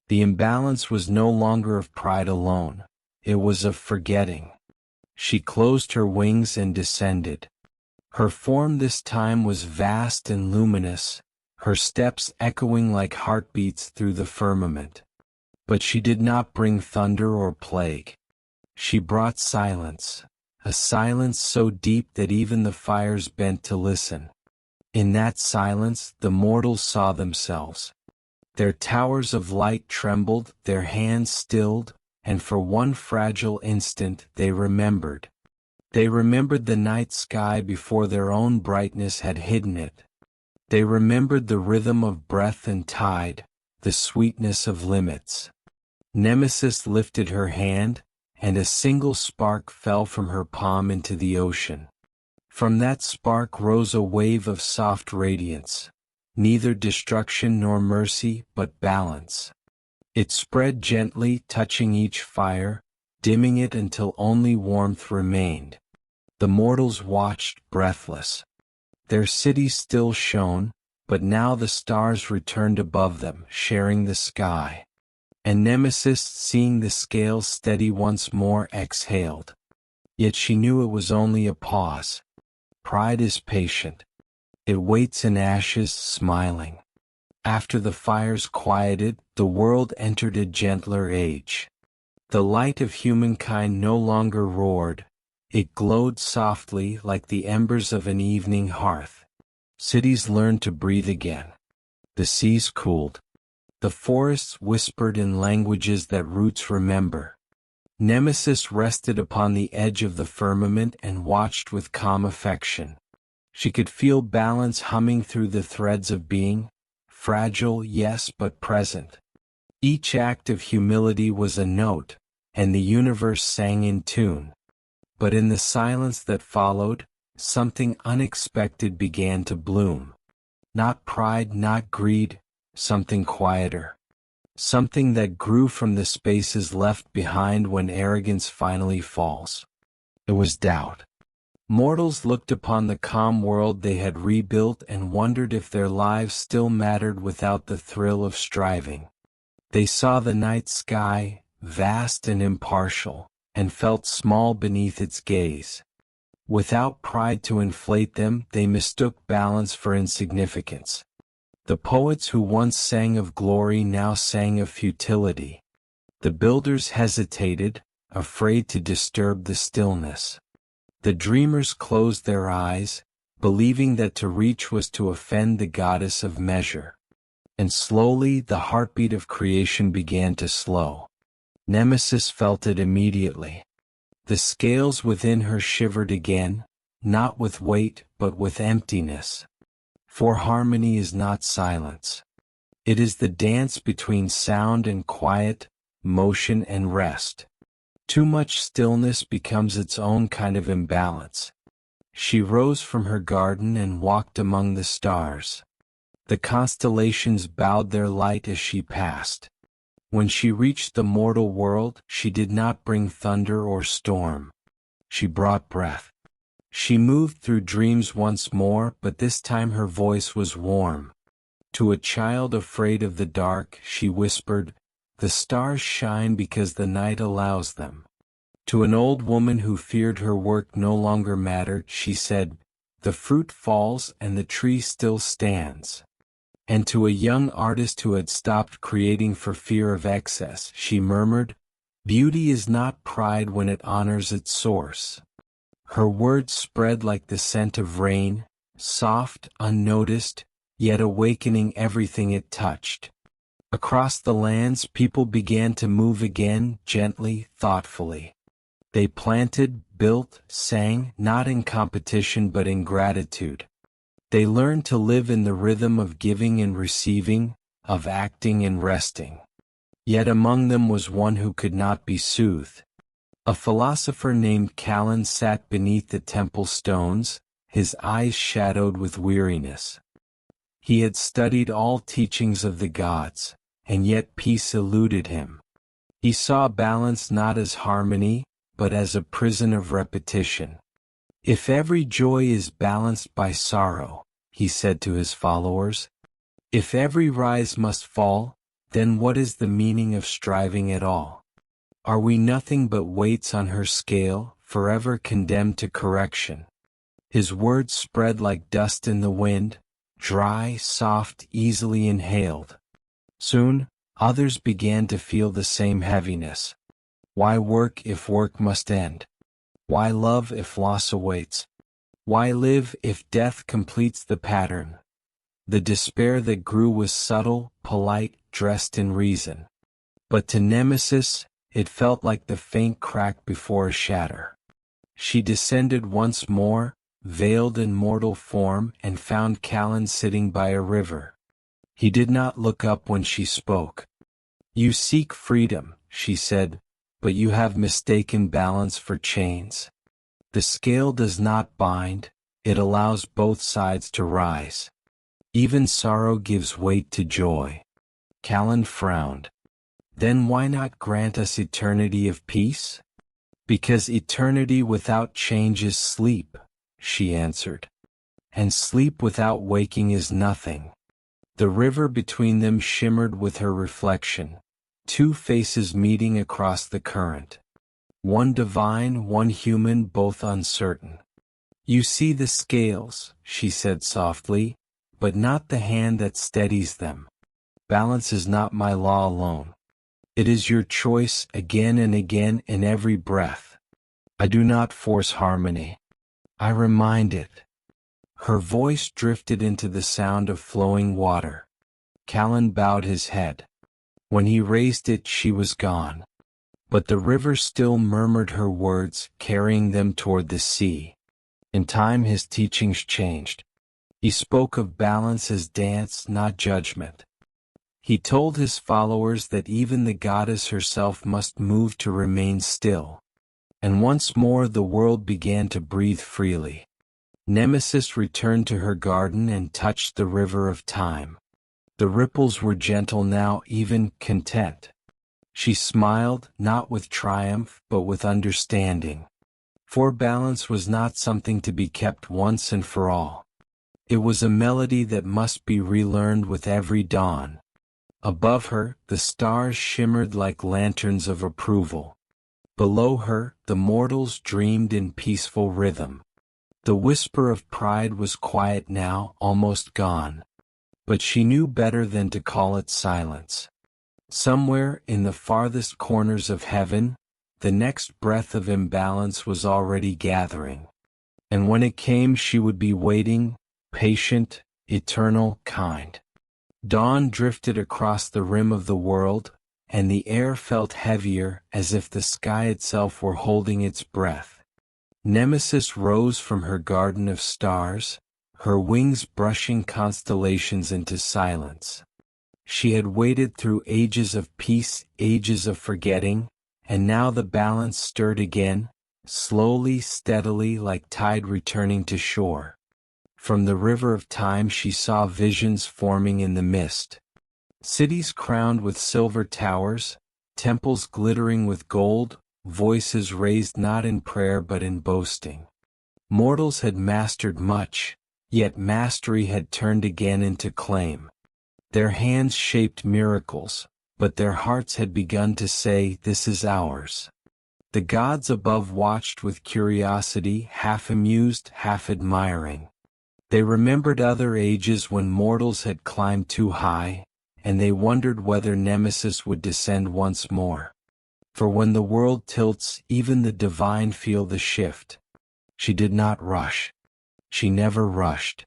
The imbalance was no longer of pride alone, it was of forgetting. She closed her wings and descended. Her form this time was vast and luminous, her steps echoing like heartbeats through the firmament. But she did not bring thunder or plague. She brought silence, a silence so deep that even the fires bent to listen. In that silence, the mortals saw themselves. Their towers of light trembled, their hands stilled, and for one fragile instant they remembered. They remembered the night sky before their own brightness had hidden it. They remembered the rhythm of breath and tide, the sweetness of limits. Nemesis lifted her hand, and a single spark fell from her palm into the ocean. From that spark rose a wave of soft radiance, neither destruction nor mercy but balance. It spread gently, touching each fire, dimming it until only warmth remained. The mortals watched, breathless. Their city still shone, but now the stars returned above them, sharing the sky. And Nemesis, seeing the scales steady once more, exhaled. Yet she knew it was only a pause. Pride is patient. It waits in ashes, smiling. After the fires quieted, the world entered a gentler age. The light of humankind no longer roared. It glowed softly like the embers of an evening hearth. Cities learned to breathe again. The seas cooled. The forests whispered in languages that roots remember. Nemesis rested upon the edge of the firmament and watched with calm affection. She could feel balance humming through the threads of being, fragile, yes, but present. Each act of humility was a note, and the universe sang in tune. But in the silence that followed, something unexpected began to bloom. Not pride, not greed, something quieter. Something that grew from the spaces left behind when arrogance finally falls. It was doubt. Mortals looked upon the calm world they had rebuilt and wondered if their lives still mattered without the thrill of striving. They saw the night sky, vast and impartial, and felt small beneath its gaze. Without pride to inflate them, they mistook balance for insignificance. The poets who once sang of glory now sang of futility. The builders hesitated, afraid to disturb the stillness. The dreamers closed their eyes, believing that to reach was to offend the goddess of measure. And slowly the heartbeat of creation began to slow. Nemesis felt it immediately. The scales within her shivered again, not with weight but with emptiness. For harmony is not silence. It is the dance between sound and quiet, motion and rest. Too much stillness becomes its own kind of imbalance. She rose from her garden and walked among the stars. The constellations bowed their light as she passed. When she reached the mortal world, she did not bring thunder or storm. She brought breath. She moved through dreams once more, but this time her voice was warm. To a child afraid of the dark, she whispered, "The stars shine because the night allows them." To an old woman who feared her work no longer mattered, she said, "The fruit falls and the tree still stands." And to a young artist who had stopped creating for fear of excess, she murmured, "Beauty is not pride when it honors its source." Her words spread like the scent of rain, soft, unnoticed, yet awakening everything it touched. Across the lands, people began to move again, gently, thoughtfully. They planted, built, sang, not in competition but in gratitude. They learned to live in the rhythm of giving and receiving, of acting and resting. Yet among them was one who could not be soothed. A philosopher named Callan sat beneath the temple stones, his eyes shadowed with weariness. He had studied all teachings of the gods, and yet peace eluded him. He saw balance not as harmony, but as a prison of repetition. If every joy is balanced by sorrow, he said to his followers, if every rise must fall, then what is the meaning of striving at all? Are we nothing but weights on her scale, forever condemned to correction? His words spread like dust in the wind, dry, soft, easily inhaled. Soon, others began to feel the same heaviness. Why work if work must end? Why love if loss awaits? Why live if death completes the pattern? The despair that grew was subtle, polite, dressed in reason. But to Nemesis, it felt like the faint crack before a shatter. She descended once more, veiled in mortal form, and found Callan sitting by a river. He did not look up when she spoke. You seek freedom, she said, but you have mistaken balance for chains. The scale does not bind, it allows both sides to rise. Even sorrow gives weight to joy. Callan frowned. Then why not grant us eternity of peace? Because eternity without change is sleep, she answered. And sleep without waking is nothing. The river between them shimmered with her reflection, two faces meeting across the current. One divine, one human, both uncertain. You see the scales, she said softly, but not the hand that steadies them. Balance is not my law alone. It is your choice again and again in every breath. I do not force harmony. I remind it. Her voice drifted into the sound of flowing water. Callan bowed his head. When he raised it, she was gone. But the river still murmured her words, carrying them toward the sea. In time his teachings changed. He spoke of balance as dance, not judgment. He told his followers that even the goddess herself must move to remain still. And once more the world began to breathe freely. Nemesis returned to her garden and touched the river of time. The ripples were gentle now, even content. She smiled, not with triumph, but with understanding. For balance was not something to be kept once and for all. It was a melody that must be relearned with every dawn. Above her, the stars shimmered like lanterns of approval. Below her, the mortals dreamed in peaceful rhythm. The whisper of pride was quiet now, almost gone. But she knew better than to call it silence. Somewhere in the farthest corners of heaven, the next breath of imbalance was already gathering. And when it came, she would be waiting, patient, eternal, kind. Dawn drifted across the rim of the world, and the air felt heavier, as if the sky itself were holding its breath. Nemesis rose from her garden of stars, her wings brushing constellations into silence. She had waited through ages of peace, ages of forgetting, and now the balance stirred again, slowly, steadily, like tide returning to shore. From the river of time she saw visions forming in the mist. Cities crowned with silver towers, temples glittering with gold, voices raised not in prayer but in boasting. Mortals had mastered much, yet mastery had turned again into claim. Their hands shaped miracles, but their hearts had begun to say, "This is ours." The gods above watched with curiosity, half amused, half admiring. They remembered other ages when mortals had climbed too high, and they wondered whether Nemesis would descend once more. For when the world tilts, even the divine feel the shift. She did not rush. She never rushed.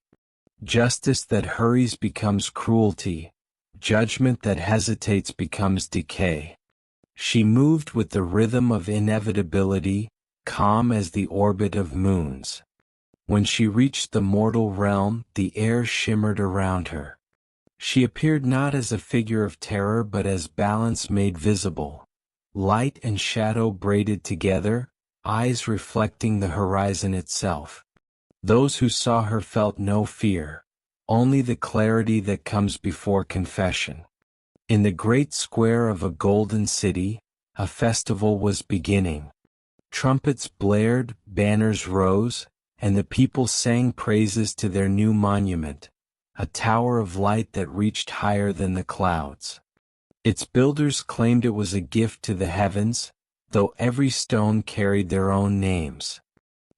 Justice that hurries becomes cruelty. Judgment that hesitates becomes decay. She moved with the rhythm of inevitability, calm as the orbit of moons. When she reached the mortal realm, the air shimmered around her. She appeared not as a figure of terror but as balance made visible. light and shadow braided together, eyes reflecting the horizon itself. Those who saw her felt no fear, only the clarity that comes before confession. In the great square of a golden city, a festival was beginning. Trumpets blared, banners rose, and the people sang praises to their new monument, a tower of light that reached higher than the clouds. Its builders claimed it was a gift to the heavens, though every stone carried their own names.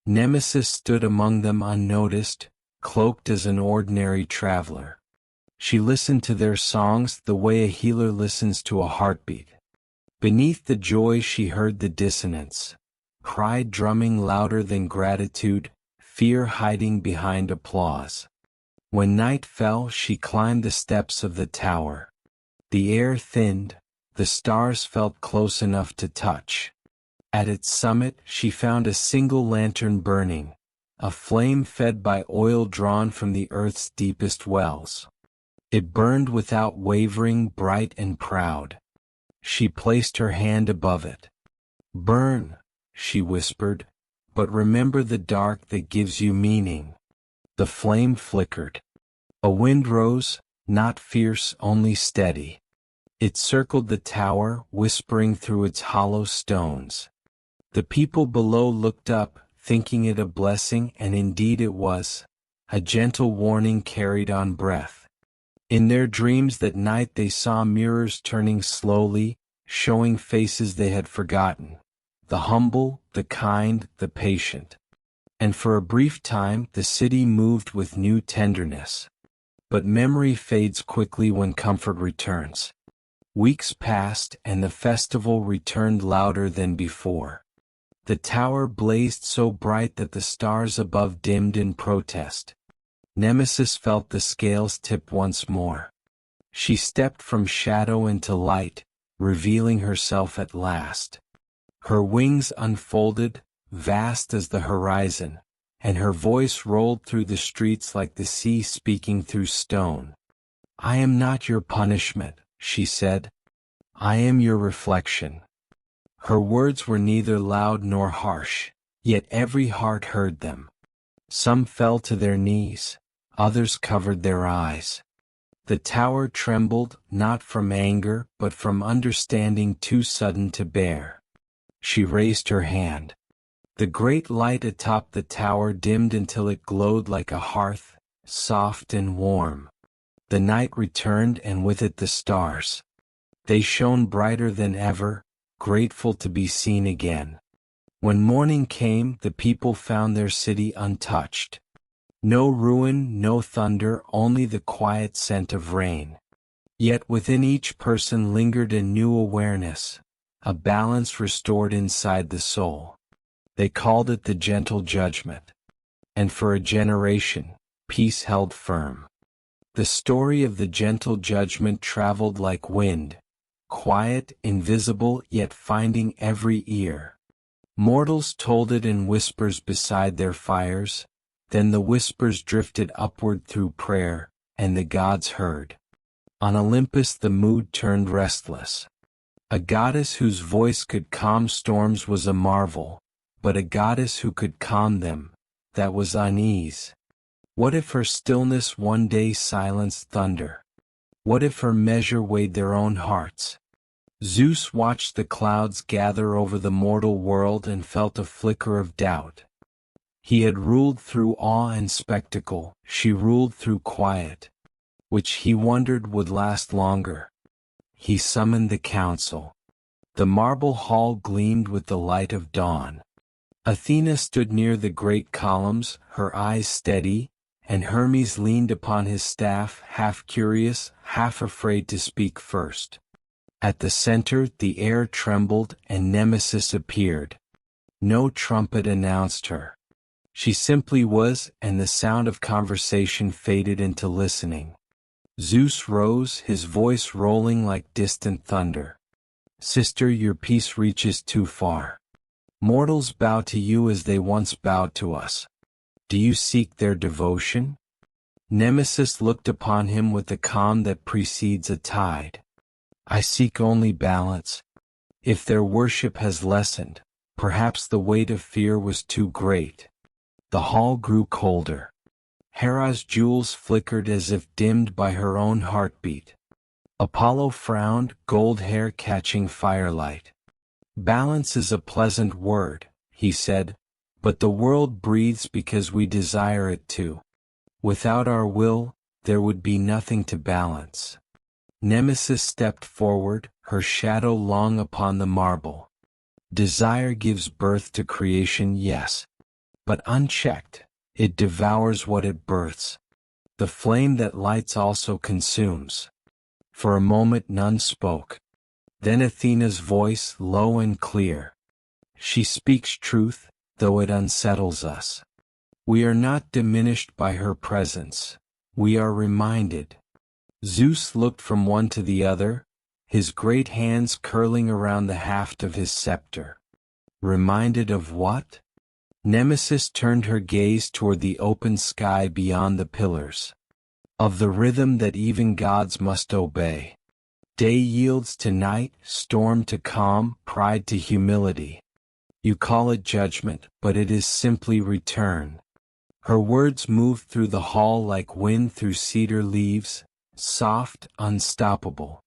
Nemesis stood among them unnoticed, cloaked as an ordinary traveler. She listened to their songs the way a healer listens to a heartbeat. Beneath the joy she heard the dissonance, pride drumming louder than gratitude, fear hiding behind applause. When night fell, she climbed the steps of the tower. The air thinned, the stars felt close enough to touch. At its summit, she found a single lantern burning, a flame fed by oil drawn from the earth's deepest wells. It burned without wavering, bright and proud. She placed her hand above it. "Burn," she whispered, "but remember the dark that gives you meaning." The flame flickered. A wind rose, not fierce, only steady. It circled the tower, whispering through its hollow stones. The people below looked up, thinking it a blessing, and indeed it was, a gentle warning carried on breath. In their dreams that night they saw mirrors turning slowly, showing faces they had forgotten, the humble, the kind, the patient. And for a brief time the city moved with new tenderness. But memory fades quickly when comfort returns. Weeks passed and the festival returned louder than before. The tower blazed so bright that the stars above dimmed in protest. Nemesis felt the scales tip once more. She stepped from shadow into light, revealing herself at last. Her wings unfolded, vast as the horizon, and her voice rolled through the streets like the sea speaking through stone. "I am not your punishment," she said. "I am your reflection." Her words were neither loud nor harsh, yet every heart heard them. Some fell to their knees, others covered their eyes. The tower trembled, not from anger, but from understanding too sudden to bear. She raised her hand. The great light atop the tower dimmed until it glowed like a hearth, soft and warm. The night returned, and with it the stars. They shone brighter than ever, grateful to be seen again. When morning came, the people found their city untouched. No ruin, no thunder, only the quiet scent of rain. Yet within each person lingered a new awareness, a balance restored inside the soul. They called it the gentle judgment. And for a generation, peace held firm. The story of the gentle judgment traveled like wind, quiet, invisible, yet finding every ear. Mortals told it in whispers beside their fires, then the whispers drifted upward through prayer, and the gods heard. On Olympus the mood turned restless. A goddess whose voice could calm storms was a marvel, but a goddess who could calm them, that was unease. What if her stillness one day silenced thunder? What if her measure weighed their own hearts? Zeus watched the clouds gather over the mortal world and felt a flicker of doubt. He had ruled through awe and spectacle, she ruled through quiet, which he wondered would last longer. He summoned the council. The marble hall gleamed with the light of dawn. Athena stood near the great columns, her eyes steady, and Hermes leaned upon his staff, half curious, half afraid to speak first. At the center the air trembled and Nemesis appeared. No trumpet announced her. She simply was, and the sound of conversation faded into listening. Zeus rose, his voice rolling like distant thunder. "Sister, your peace reaches too far. Mortals bow to you as they once bowed to us. Do you seek their devotion?" Nemesis looked upon him with the calm that precedes a tide. "I seek only balance. If their worship has lessened, perhaps the weight of fear was too great. The hall grew colder. Hera's jewels flickered as if dimmed by her own heartbeat. Apollo frowned, gold hair catching firelight. Balance is a pleasant word, he said, but the world breathes because we desire it to. Without our will, there would be nothing to balance. Nemesis stepped forward, her shadow long upon the marble. Desire gives birth to creation, yes. But unchecked, it devours what it births. The flame that lights also consumes. For a moment none spoke. Then Athena's voice, low and clear. She speaks truth, though it unsettles us. We are not diminished by her presence. We are reminded. Zeus looked from one to the other, his great hands curling around the haft of his scepter. Reminded of what? Nemesis turned her gaze toward the open sky beyond the pillars. Of the rhythm that even gods must obey. Day yields to night, storm to calm, pride to humility. You call it judgment, but it is simply return. Her words moved through the hall like wind through cedar leaves, soft, unstoppable.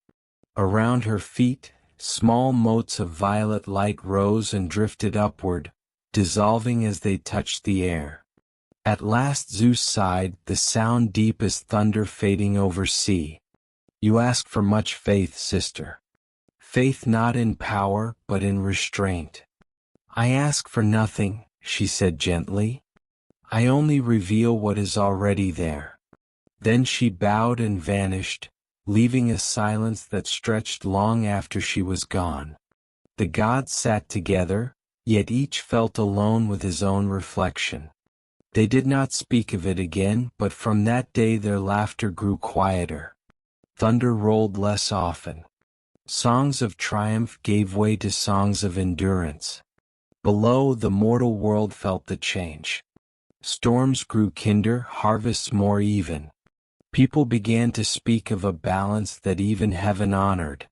Around her feet, small motes of violet light rose and drifted upward, dissolving as they touched the air. At last Zeus sighed, the sound deep as thunder fading over sea. You ask for much faith, sister. Faith not in power, but in restraint. I ask for nothing, she said gently. I only reveal what is already there. Then she bowed and vanished, leaving a silence that stretched long after she was gone. The gods sat together, yet each felt alone with his own reflection. They did not speak of it again, but from that day their laughter grew quieter. Thunder rolled less often. Songs of triumph gave way to songs of endurance. Below, the mortal world felt the change. Storms grew kinder, harvests more even. People began to speak of a balance that even heaven honored.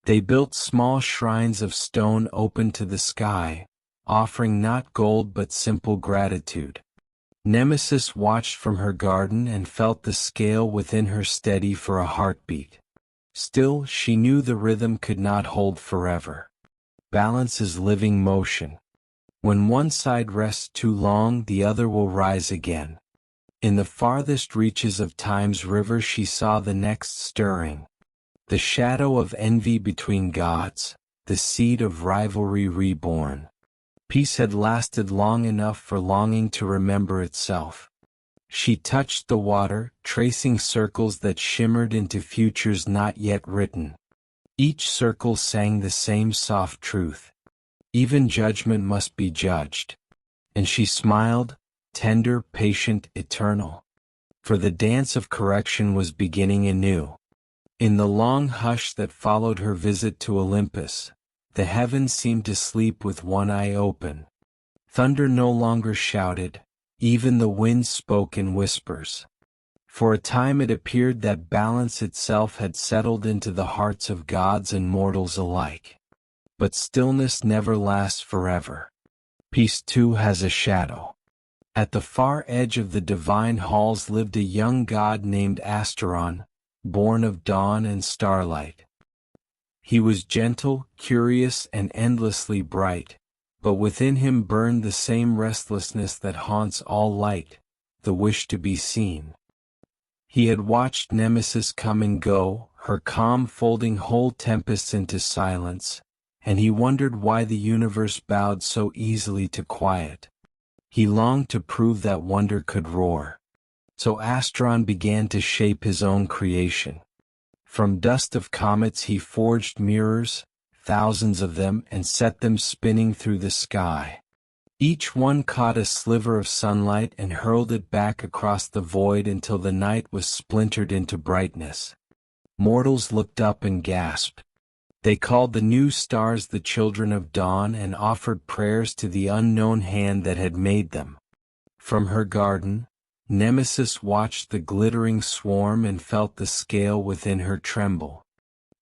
They built small shrines of stone open to the sky, offering not gold but simple gratitude. Nemesis watched from her garden and felt the scale within her steady for a heartbeat. Still, she knew the rhythm could not hold forever. Balance is living motion. When one side rests too long, the other will rise again. In the farthest reaches of time's river she saw the next stirring. The shadow of envy between gods, the seed of rivalry reborn. Peace had lasted long enough for longing to remember itself. She touched the water, tracing circles that shimmered into futures not yet written. Each circle sang the same soft truth. Even judgment must be judged. And she smiled, tender, patient, eternal. For the dance of correction was beginning anew. In the long hush that followed her visit to Olympus, the heavens seemed to sleep with one eye open. Thunder no longer shouted, even the wind spoke in whispers. For a time it appeared that balance itself had settled into the hearts of gods and mortals alike. But stillness never lasts forever. Peace too has a shadow. At the far edge of the divine halls lived a young god named Asteron, born of dawn and starlight. He was gentle, curious, and endlessly bright, but within him burned the same restlessness that haunts all light, the wish to be seen. He had watched Nemesis come and go, her calm folding whole tempests into silence, and he wondered why the universe bowed so easily to quiet. He longed to prove that wonder could roar. So Asteron began to shape his own creation. From dust of comets he forged mirrors, thousands of them, and set them spinning through the sky. Each one caught a sliver of sunlight and hurled it back across the void until the night was splintered into brightness. Mortals looked up and gasped. They called the new stars the children of dawn and offered prayers to the unknown hand that had made them. From her garden, Nemesis watched the glittering swarm and felt the scale within her tremble.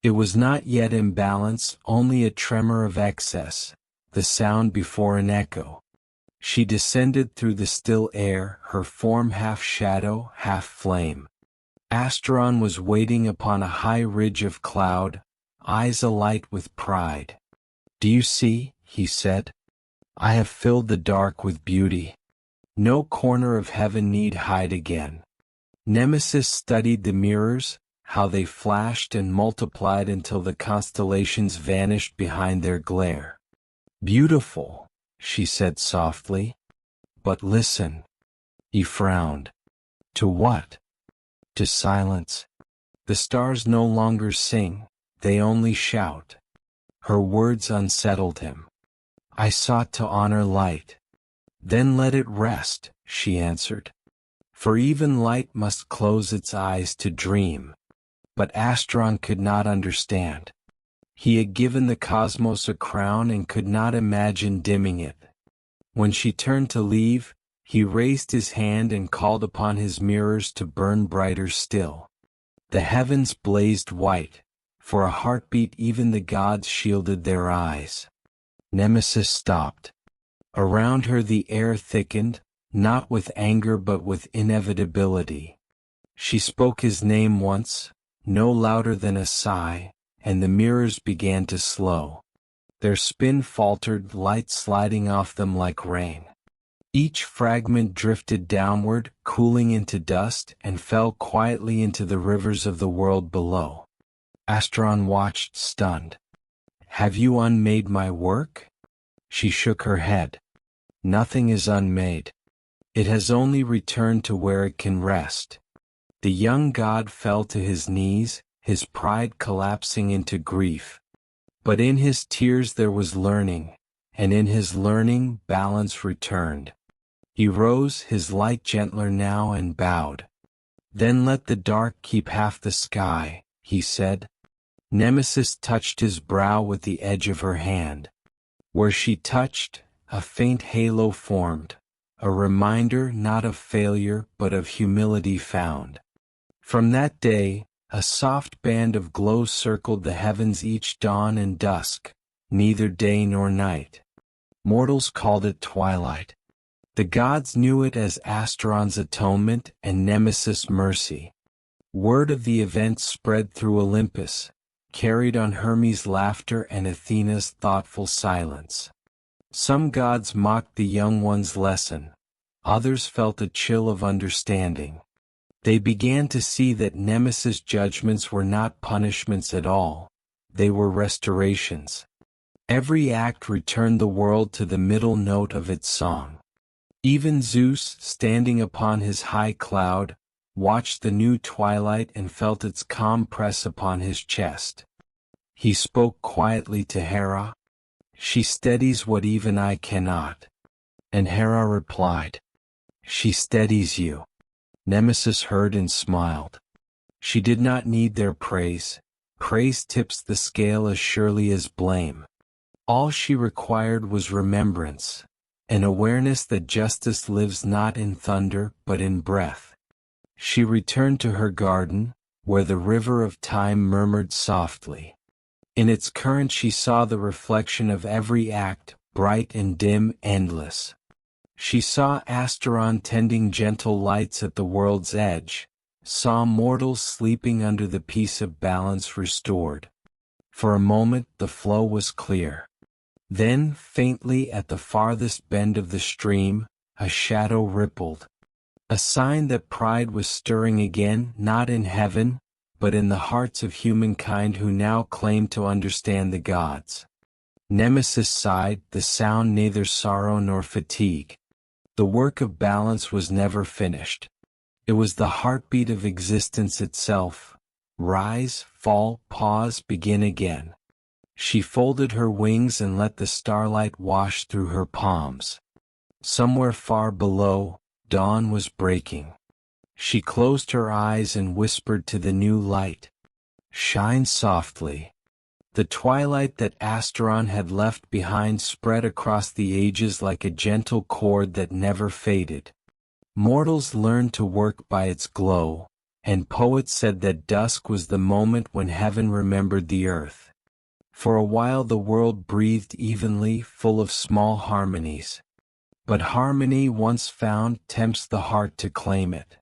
It was not yet imbalance, only a tremor of excess, the sound before an echo. She descended through the still air, her form half shadow, half flame. Asteron was waiting upon a high ridge of cloud, eyes alight with pride. "Do you see?" he said. "I have filled the dark with beauty. No corner of heaven need hide again." Nemesis studied the mirrors, how they flashed and multiplied until the constellations vanished behind their glare. "Beautiful," she said softly. "But listen." He frowned. "To what?" "To silence. The stars no longer sing, they only shout." Her words unsettled him. "I sought to honor light." "Then let it rest," she answered. "For even light must close its eyes to dream." But Astron could not understand. He had given the cosmos a crown and could not imagine dimming it. When she turned to leave, he raised his hand and called upon his mirrors to burn brighter still. The heavens blazed white. For a heartbeat even the gods shielded their eyes. Nemesis stopped. Around her the air thickened, not with anger but with inevitability. She spoke his name once, no louder than a sigh, and the mirrors began to slow. Their spin faltered, light sliding off them like rain. Each fragment drifted downward, cooling into dust, and fell quietly into the rivers of the world below. Astron watched, stunned. "Have you unmade my work?" She shook her head. "Nothing is unmade. It has only returned to where it can rest." The young god fell to his knees, his pride collapsing into grief. But in his tears there was learning, and in his learning balance returned. He rose, his light gentler now, and bowed. "Then let the dark keep half the sky," he said. Nemesis touched his brow with the edge of her hand. Where she touched, a faint halo formed, a reminder not of failure but of humility found. From that day, a soft band of glow circled the heavens each dawn and dusk, neither day nor night. Mortals called it twilight. The gods knew it as Asteron's atonement and Nemesis' mercy. Word of the event spread through Olympus, carried on Hermes' laughter and Athena's thoughtful silence. Some gods mocked the young one's lesson, others felt a chill of understanding. They began to see that Nemesis' judgments were not punishments at all, they were restorations. Every act returned the world to the middle note of its song. Even Zeus, standing upon his high cloud, watched the new twilight and felt its calm press upon his chest. He spoke quietly to Hera. "She steadies what even I cannot." And Hera replied, "She steadies you." Nemesis heard and smiled. She did not need their praise. Praise tips the scale as surely as blame. All she required was remembrance, an awareness that justice lives not in thunder but in breath. She returned to her garden, where the river of time murmured softly. In its current she saw the reflection of every act, bright and dim, endless. She saw Asteron tending gentle lights at the world's edge, saw mortals sleeping under the peace of balance restored. For a moment the flow was clear. Then, faintly at the farthest bend of the stream, a shadow rippled. A sign that pride was stirring again, not in heaven, but in the hearts of humankind who now claimed to understand the gods. Nemesis sighed, the sound neither sorrow nor fatigue. The work of balance was never finished. It was the heartbeat of existence itself. Rise, fall, pause, begin again. She folded her wings and let the starlight wash through her palms. Somewhere far below, dawn was breaking. She closed her eyes and whispered to the new light, "Shine softly." The twilight that Asteron had left behind spread across the ages like a gentle cord that never faded. Mortals learned to work by its glow, and poets said that dusk was the moment when heaven remembered the earth. For a while the world breathed evenly, full of small harmonies. But harmony once found tempts the heart to claim it.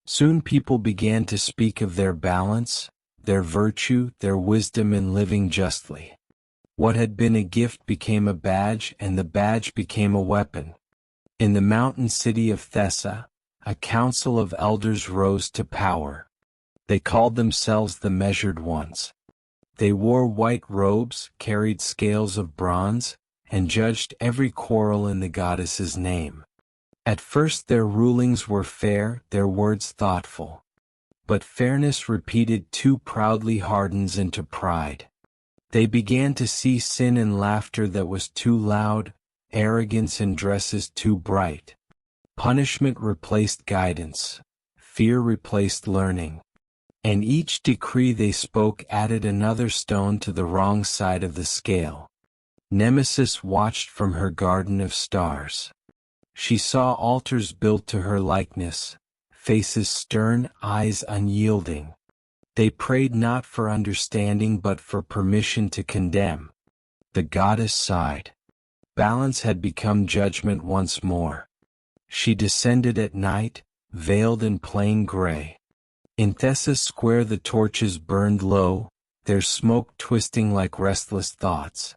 Soon people began to speak of their balance, their virtue, their wisdom in living justly. What had been a gift became a badge, and the badge became a weapon. In the mountain city of Thessa, a council of elders rose to power. They called themselves the Measured Ones. They wore white robes, carried scales of bronze, and judged every quarrel in the goddess's name. At first their rulings were fair, their words thoughtful. But fairness repeated too proudly hardens into pride. They began to see sin in laughter that was too loud, arrogance in dresses too bright. Punishment replaced guidance, fear replaced learning. And each decree they spoke added another stone to the wrong side of the scale. Nemesis watched from her garden of stars. She saw altars built to her likeness, faces stern, eyes unyielding. They prayed not for understanding but for permission to condemn. The goddess sighed. Balance had become judgment once more. She descended at night, veiled in plain gray. In Thessa's square the torches burned low, their smoke twisting like restless thoughts.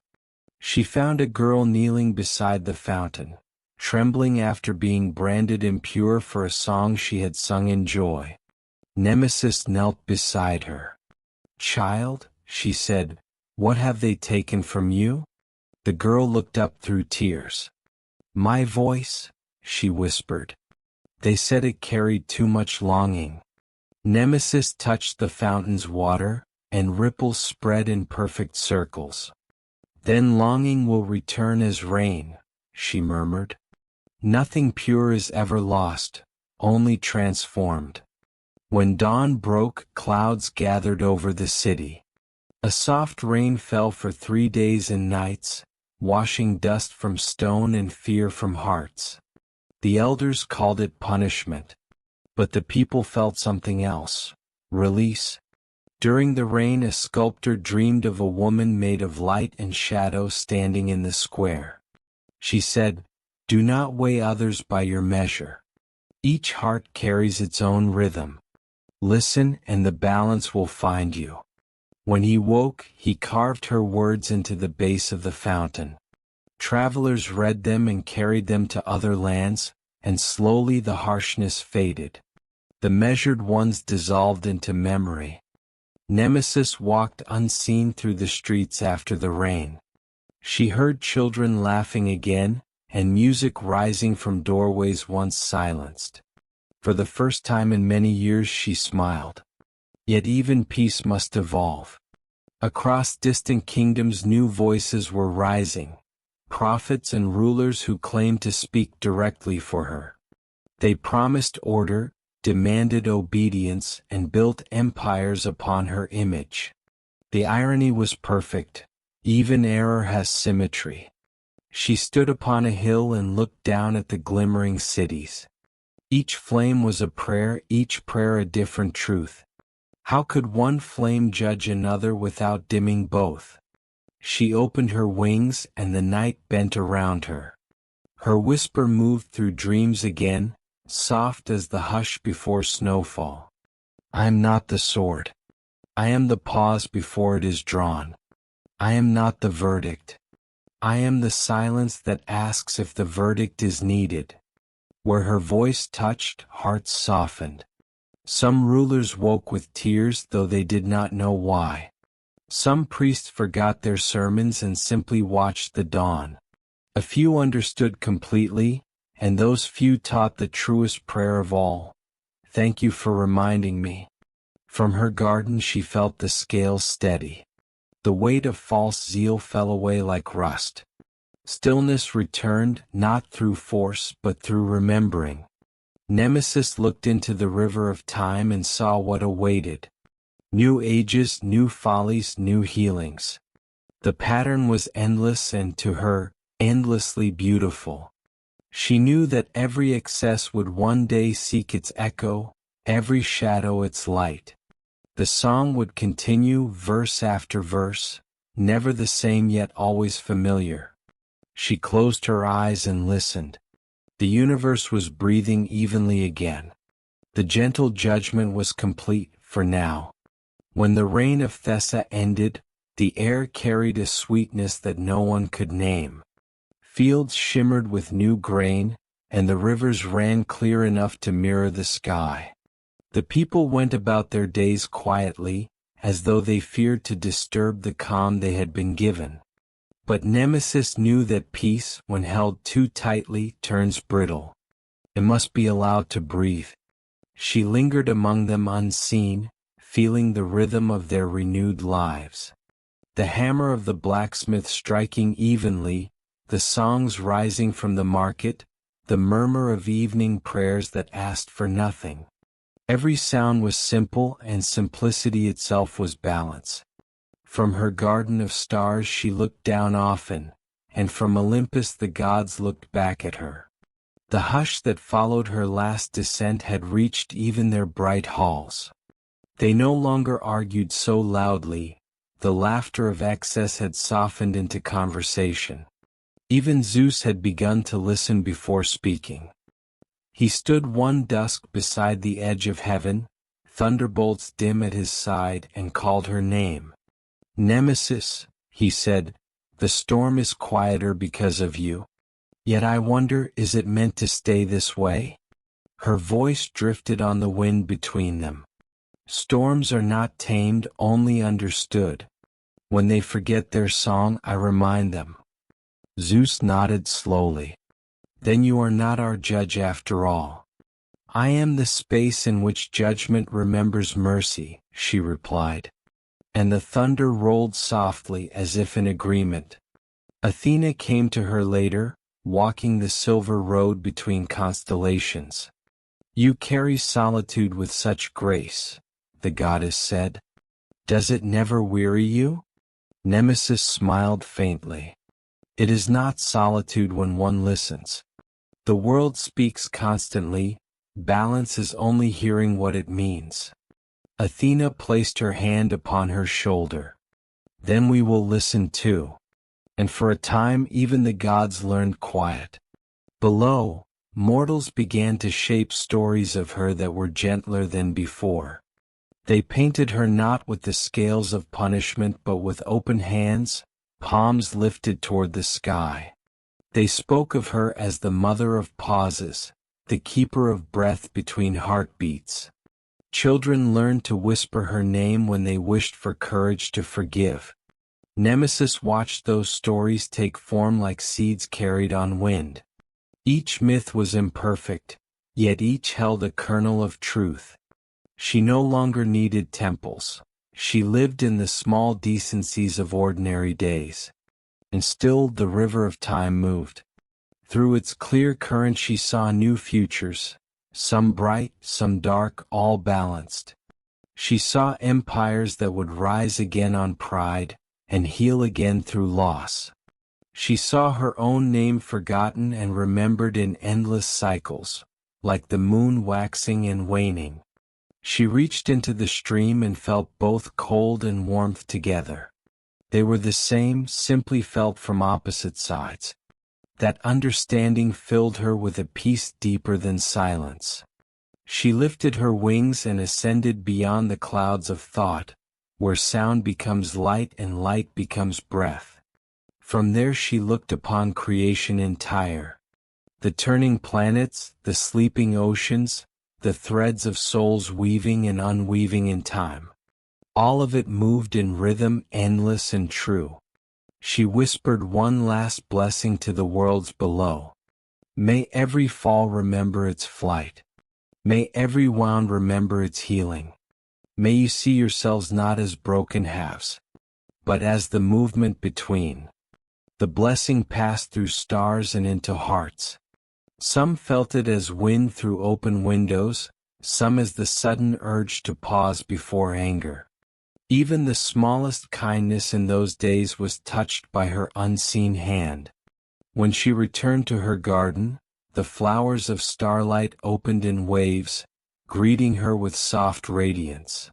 She found a girl kneeling beside the fountain, trembling after being branded impure for a song she had sung in joy. Nemesis knelt beside her. "Child," she said, "what have they taken from you?" The girl looked up through tears. "My voice," she whispered. "They said it carried too much longing." Nemesis touched the fountain's water, and ripples spread in perfect circles. "Then longing will return as rain," she murmured. "Nothing pure is ever lost, only transformed." When dawn broke, clouds gathered over the city. A soft rain fell for 3 days and nights, washing dust from stone and fear from hearts. The elders called it punishment. But the people felt something else: release. During the rain a sculptor dreamed of a woman made of light and shadow standing in the square. She said, "Do not weigh others by your measure. Each heart carries its own rhythm. Listen and the balance will find you." When he woke, he carved her words into the base of the fountain. Travelers read them and carried them to other lands, and slowly the harshness faded. The Measured Ones dissolved into memory. Nemesis walked unseen through the streets after the rain. She heard children laughing again, and music rising from doorways once silenced. For the first time in many years she smiled. Yet even peace must evolve. Across distant kingdoms new voices were rising, prophets and rulers who claimed to speak directly for her. They promised order, demanded obedience, and built empires upon her image. The irony was perfect. Even error has symmetry. She stood upon a hill and looked down at the glimmering cities. Each flame was a prayer, each prayer a different truth. How could one flame judge another without dimming both? She opened her wings and the night bent around her. Her whisper moved through dreams again, soft as the hush before snowfall. "I am not the sword. I am the pause before it is drawn. I am not the verdict. I am the silence that asks if the verdict is needed." Where her voice touched, hearts softened. Some rulers woke with tears though they did not know why. Some priests forgot their sermons and simply watched the dawn. A few understood completely, and those few taught the truest prayer of all: "Thank you for reminding me." From her garden she felt the scales steady. The weight of false zeal fell away like rust. Stillness returned, not through force but through remembering. Nemesis looked into the river of time and saw what awaited. New ages, new follies, new healings. The pattern was endless and, to her, endlessly beautiful. She knew that every excess would one day seek its echo, every shadow its light. The song would continue verse after verse, never the same yet always familiar. She closed her eyes and listened. The universe was breathing evenly again. The gentle judgment was complete, for now. When the reign of Thessa ended, the air carried a sweetness that no one could name. Fields shimmered with new grain, and the rivers ran clear enough to mirror the sky. The people went about their days quietly, as though they feared to disturb the calm they had been given. But Nemesis knew that peace, when held too tightly, turns brittle. It must be allowed to breathe. She lingered among them unseen, feeling the rhythm of their renewed lives. The hammer of the blacksmith striking evenly, the songs rising from the market, the murmur of evening prayers that asked for nothing. Every sound was simple, and simplicity itself was balance. From her garden of stars she looked down often, and from Olympus the gods looked back at her. The hush that followed her last descent had reached even their bright halls. They no longer argued so loudly, the laughter of excess had softened into conversation. Even Zeus had begun to listen before speaking. He stood one dusk beside the edge of heaven, thunderbolts dim at his side, and called her name. Nemesis, he said, the storm is quieter because of you. Yet I wonder, is it meant to stay this way? Her voice drifted on the wind between them. Storms are not tamed, only understood. When they forget their song, I remind them. Zeus nodded slowly. Then you are not our judge after all. I am the space in which judgment remembers mercy, she replied. And the thunder rolled softly as if in agreement. Athena came to her later, walking the silver road between constellations. You carry solitude with such grace, the goddess said. Does it never weary you? Nemesis smiled faintly. It is not solitude when one listens. The world speaks constantly, balance is only hearing what it means. Athena placed her hand upon her shoulder. Then we will listen too. And for a time even the gods learned quiet. Below, mortals began to shape stories of her that were gentler than before. They painted her not with the scales of punishment but with open hands, palms lifted toward the sky. They spoke of her as the mother of pauses, the keeper of breath between heartbeats. Children learned to whisper her name when they wished for courage to forgive. Nemesis watched those stories take form like seeds carried on wind. Each myth was imperfect, yet each held a kernel of truth. She no longer needed temples. She lived in the small decencies of ordinary days. And still the river of time moved. Through its clear current she saw new futures, some bright, some dark, all balanced. She saw empires that would rise again on pride, and heal again through loss. She saw her own name forgotten and remembered in endless cycles, like the moon waxing and waning. She reached into the stream and felt both cold and warmth together. They were the same, simply felt from opposite sides. That understanding filled her with a peace deeper than silence. She lifted her wings and ascended beyond the clouds of thought, where sound becomes light and light becomes breath. From there she looked upon creation entire. The turning planets, the sleeping oceans, the threads of souls weaving and unweaving in time. All of it moved in rhythm, endless and true. She whispered one last blessing to the worlds below. May every fall remember its flight. May every wound remember its healing. May you see yourselves not as broken halves, but as the movement between. The blessing passed through stars and into hearts. Some felt it as wind through open windows, some as the sudden urge to pause before anger. Even the smallest kindness in those days was touched by her unseen hand. When she returned to her garden, the flowers of starlight opened in waves, greeting her with soft radiance.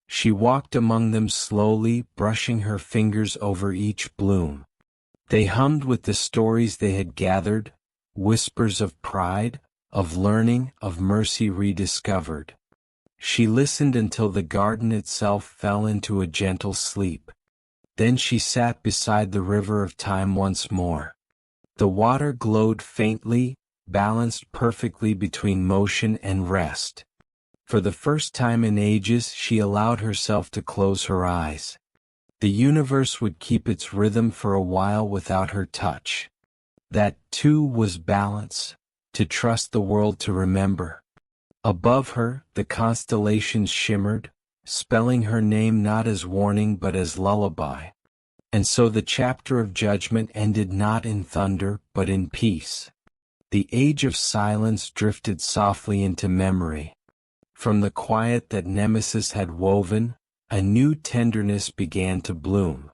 She walked among them slowly, brushing her fingers over each bloom. They hummed with the stories they had gathered, whispers of pride, of learning, of mercy rediscovered. She listened until the garden itself fell into a gentle sleep. Then she sat beside the river of time once more. The water glowed faintly, balanced perfectly between motion and rest. For the first time in ages she allowed herself to close her eyes. The universe would keep its rhythm for a while without her touch. That, too, was balance, to trust the world to remember. Above her, the constellations shimmered, spelling her name not as warning but as lullaby. And so the chapter of judgment ended not in thunder but in peace. The age of silence drifted softly into memory. From the quiet that Nemesis had woven, a new tenderness began to bloom.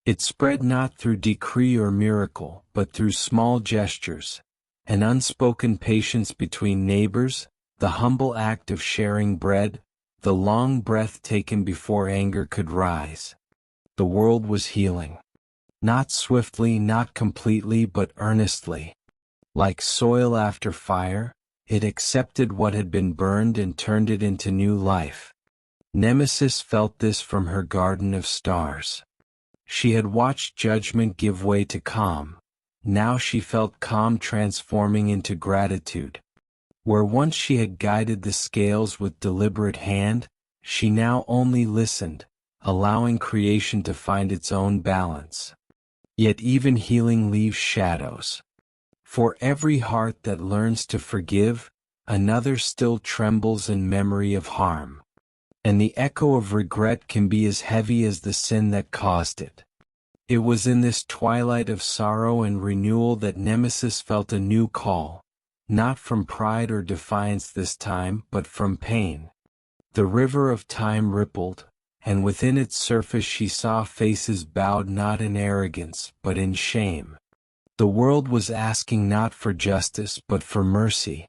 It spread not through decree or miracle, but through small gestures, an unspoken patience between neighbors, the humble act of sharing bread, the long breath taken before anger could rise. The world was healing. Not swiftly, not completely, but earnestly. Like soil after fire, it accepted what had been burned and turned it into new life. Nemesis felt this from her garden of stars. She had watched judgment give way to calm. Now she felt calm transforming into gratitude. Where once she had guided the scales with deliberate hand, she now only listened, allowing creation to find its own balance. Yet even healing leaves shadows. For every heart that learns to forgive, another still trembles in memory of harm. And the echo of regret can be as heavy as the sin that caused it. It was in this twilight of sorrow and renewal that Nemesis felt a new call, not from pride or defiance this time, but from pain. The river of time rippled, and within its surface she saw faces bowed not in arrogance, but in shame. The world was asking not for justice, but for mercy.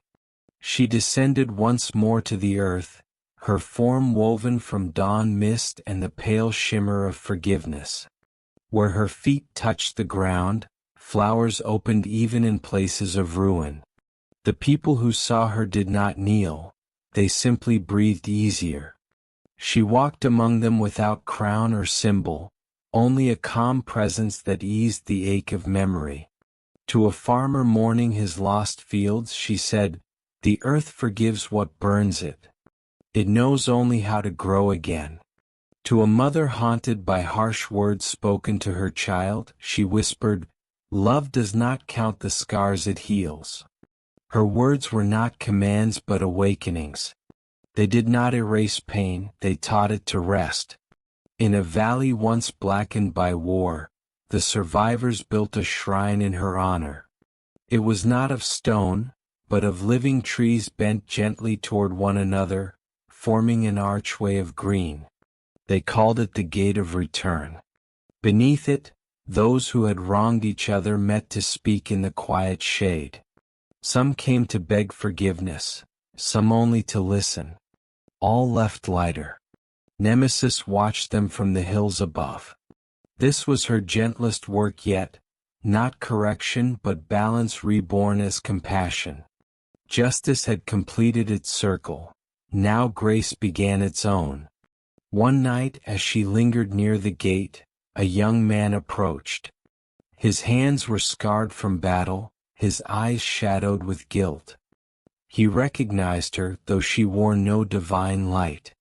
She descended once more to the earth, her form woven from dawn mist and the pale shimmer of forgiveness. Where her feet touched the ground, flowers opened even in places of ruin. The people who saw her did not kneel, they simply breathed easier. She walked among them without crown or symbol, only a calm presence that eased the ache of memory. To a farmer mourning his lost fields she said, "The earth forgives what burns it. It knows only how to grow again." To a mother haunted by harsh words spoken to her child, she whispered, "Love does not count the scars it heals." Her words were not commands but awakenings. They did not erase pain, they taught it to rest. In a valley once blackened by war, the survivors built a shrine in her honor. It was not of stone, but of living trees bent gently toward one another, forming an archway of green. They called it the Gate of Return. Beneath it, those who had wronged each other met to speak in the quiet shade. Some came to beg forgiveness, some only to listen. All left lighter. Nemesis watched them from the hills above. This was her gentlest work yet, not correction but balance reborn as compassion. Justice had completed its circle, now grace began its own. One night as she lingered near the gate, a young man approached. His hands were scarred from battle, his eyes shadowed with guilt. He recognized her, though she wore no divine light.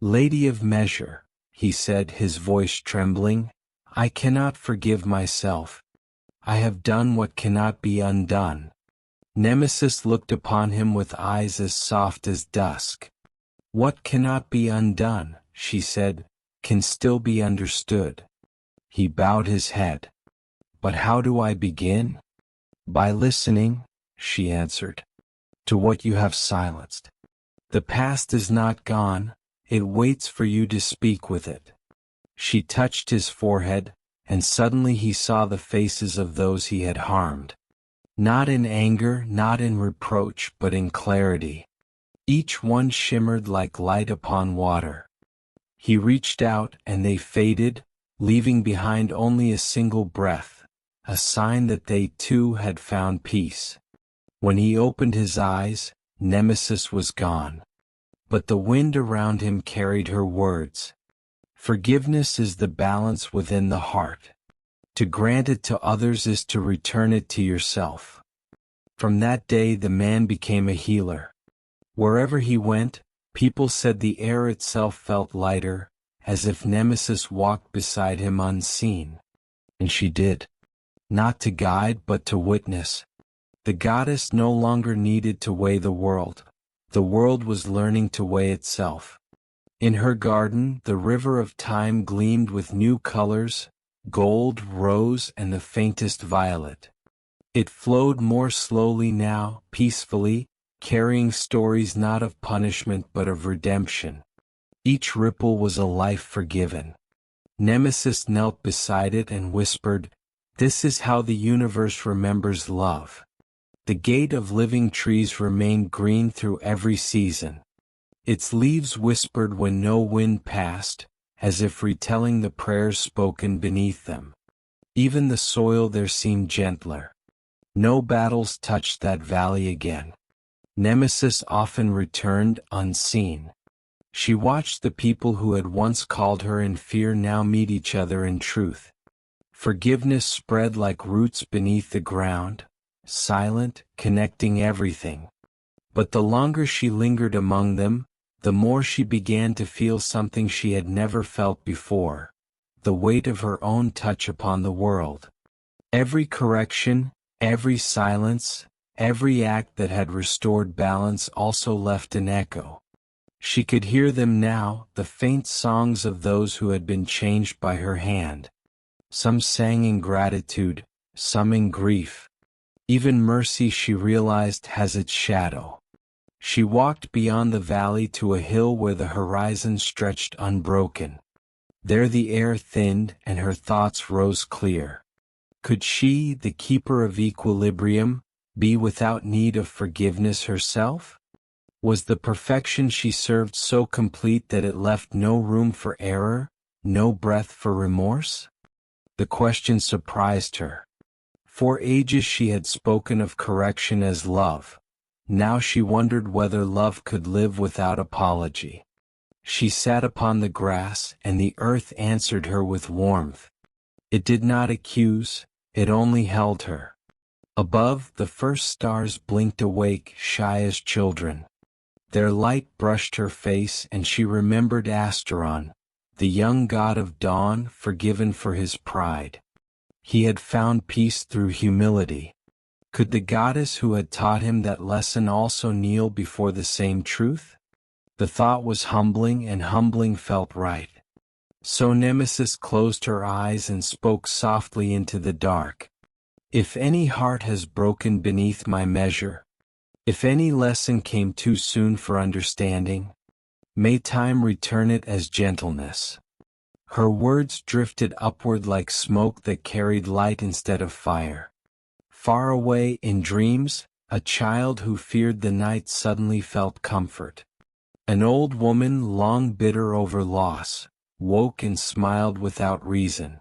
"Lady of Measure," he said, his voice trembling, "I cannot forgive myself. I have done what cannot be undone." Nemesis looked upon him with eyes as soft as dusk. "What cannot be undone," she said, "can still be understood." He bowed his head. "But how do I begin?" "By listening," she answered, "to what you have silenced. The past is not gone, it waits for you to speak with it." She touched his forehead, and suddenly he saw the faces of those he had harmed. Not in anger, not in reproach, but in clarity. Each one shimmered like light upon water. He reached out and they faded, leaving behind only a single breath, a sign that they too had found peace. When he opened his eyes, Nemesis was gone. But the wind around him carried her words. Forgiveness is the balance within the heart. To grant it to others is to return it to yourself. From that day the man became a healer. Wherever he went, people said the air itself felt lighter, as if Nemesis walked beside him unseen. And she did. Not to guide but to witness. The goddess no longer needed to weigh the world was learning to weigh itself. In her garden, the river of time gleamed with new colors, gold, rose, and the faintest violet. It flowed more slowly now, peacefully, carrying stories not of punishment but of redemption. Each ripple was a life forgiven. Nemesis knelt beside it and whispered, "This is how the universe remembers love." The gate of living trees remained green through every season. Its leaves whispered when no wind passed, as if retelling the prayers spoken beneath them. Even the soil there seemed gentler. No battles touched that valley again. Nemesis often returned unseen. She watched the people who had once called her in fear now meet each other in truth. Forgiveness spread like roots beneath the ground, silent, connecting everything. But the longer she lingered among them, the more she began to feel something she had never felt before, the weight of her own touch upon the world. Every correction, every silence, every act that had restored balance also left an echo. She could hear them now, the faint songs of those who had been changed by her hand. Some sang in gratitude, some in grief. Even mercy, she realized, has its shadow. She walked beyond the valley to a hill where the horizon stretched unbroken. There the air thinned and her thoughts rose clear. Could she, the keeper of equilibrium, be without need of forgiveness herself? Was the perfection she served so complete that it left no room for error, no breath for remorse? The question surprised her. For ages she had spoken of correction as love. Now she wondered whether love could live without apology. She sat upon the grass, and the earth answered her with warmth. It did not accuse, it only held her. Above, the first stars blinked awake, shy as children. Their light brushed her face, and she remembered Asteron, the young god of dawn, forgiven for his pride. He had found peace through humility. Could the goddess who had taught him that lesson also kneel before the same truth? The thought was humbling, and humbling felt right. So Nemesis closed her eyes and spoke softly into the dark. If any heart has broken beneath my measure, if any lesson came too soon for understanding, may time return it as gentleness. Her words drifted upward like smoke that carried light instead of fire. Far away in dreams, a child who feared the night suddenly felt comfort. An old woman, long bitter over loss, woke and smiled without reason.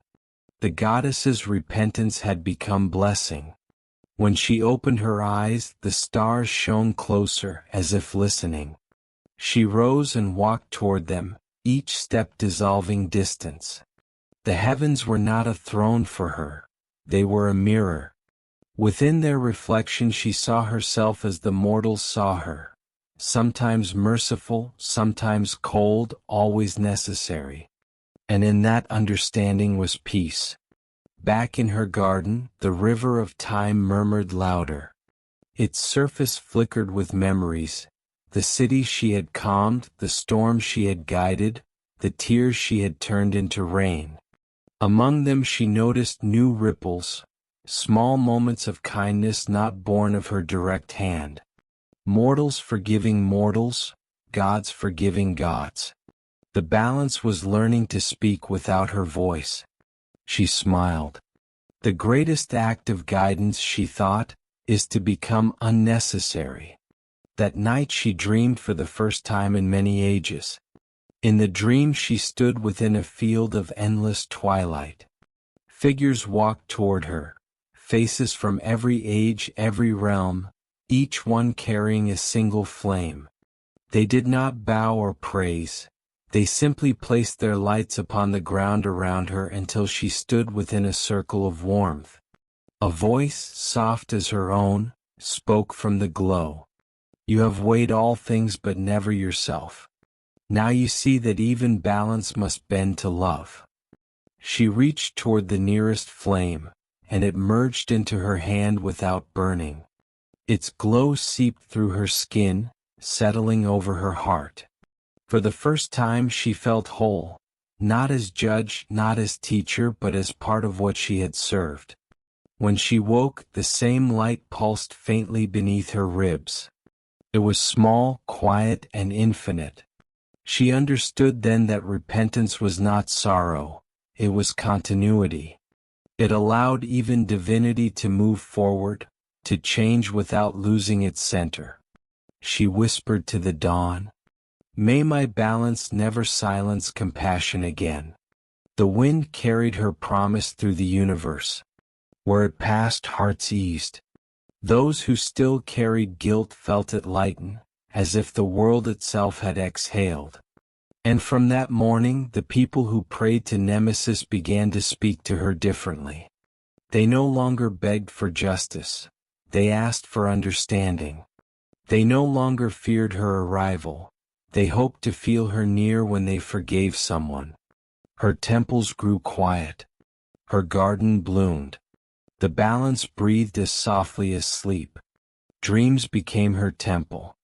The goddess's repentance had become blessing. When she opened her eyes, the stars shone closer, as if listening. She rose and walked toward them, each step dissolving distance. The heavens were not a throne for her, they were a mirror. Within their reflection she saw herself as the mortals saw her, sometimes merciful, sometimes cold, always necessary. And in that understanding was peace. Back in her garden, the river of time murmured louder. Its surface flickered with memories. The city she had calmed, the storm she had guided, the tears she had turned into rain. Among them she noticed new ripples, small moments of kindness not born of her direct hand. Mortals forgiving mortals, gods forgiving gods. The balance was learning to speak without her voice. She smiled. The greatest act of guidance, she thought, is to become unnecessary. That night she dreamed for the first time in many ages. In the dream she stood within a field of endless twilight. Figures walked toward her, faces from every age, every realm, each one carrying a single flame. They did not bow or praise. They simply placed their lights upon the ground around her until she stood within a circle of warmth. A voice, soft as her own, spoke from the glow. You have weighed all things but never yourself. Now you see that even balance must bend to love. She reached toward the nearest flame, and it merged into her hand without burning. Its glow seeped through her skin, settling over her heart. For the first time she felt whole, not as judge, not as teacher, but as part of what she had served. When she woke, the same light pulsed faintly beneath her ribs. It was small, quiet, and infinite. She understood then that repentance was not sorrow, it was continuity. It allowed even divinity to move forward, to change without losing its center. She whispered to the dawn, "May my balance never silence compassion again." The wind carried her promise through the universe. Where it passed, hearts eased. Those who still carried guilt felt it lighten, as if the world itself had exhaled. And from that morning, the people who prayed to Nemesis began to speak to her differently. They no longer begged for justice. They asked for understanding. They no longer feared her arrival. They hoped to feel her near when they forgave someone. Her temples grew quiet. Her garden bloomed. The balance breathed as softly as sleep. Dreams became her temple.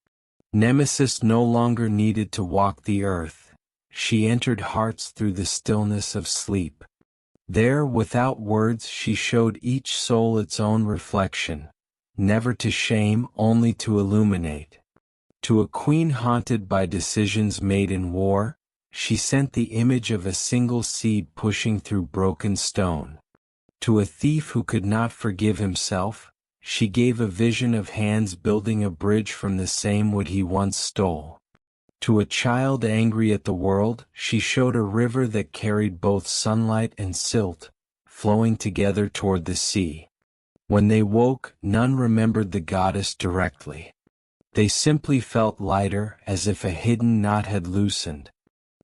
Nemesis no longer needed to walk the earth. She entered hearts through the stillness of sleep. There, without words, she showed each soul its own reflection, never to shame, only to illuminate. To a queen haunted by decisions made in war, she sent the image of a single seed pushing through broken stone. To a thief who could not forgive himself, she gave a vision of hands building a bridge from the same wood he once stole. To a child angry at the world, she showed a river that carried both sunlight and silt, flowing together toward the sea. When they woke, none remembered the goddess directly. They simply felt lighter, as if a hidden knot had loosened.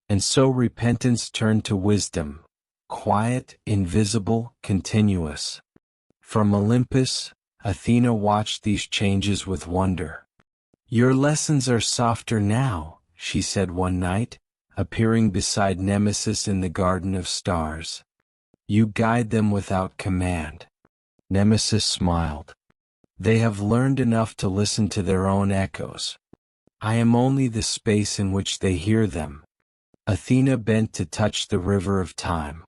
And so repentance turned to wisdom. Quiet, invisible, continuous. From Olympus, Athena watched these changes with wonder. "Your lessons are softer now," she said one night, appearing beside Nemesis in the Garden of Stars. "You guide them without command." Nemesis smiled. "They have learned enough to listen to their own echoes. I am only the space in which they hear them." Athena bent to touch the river of time.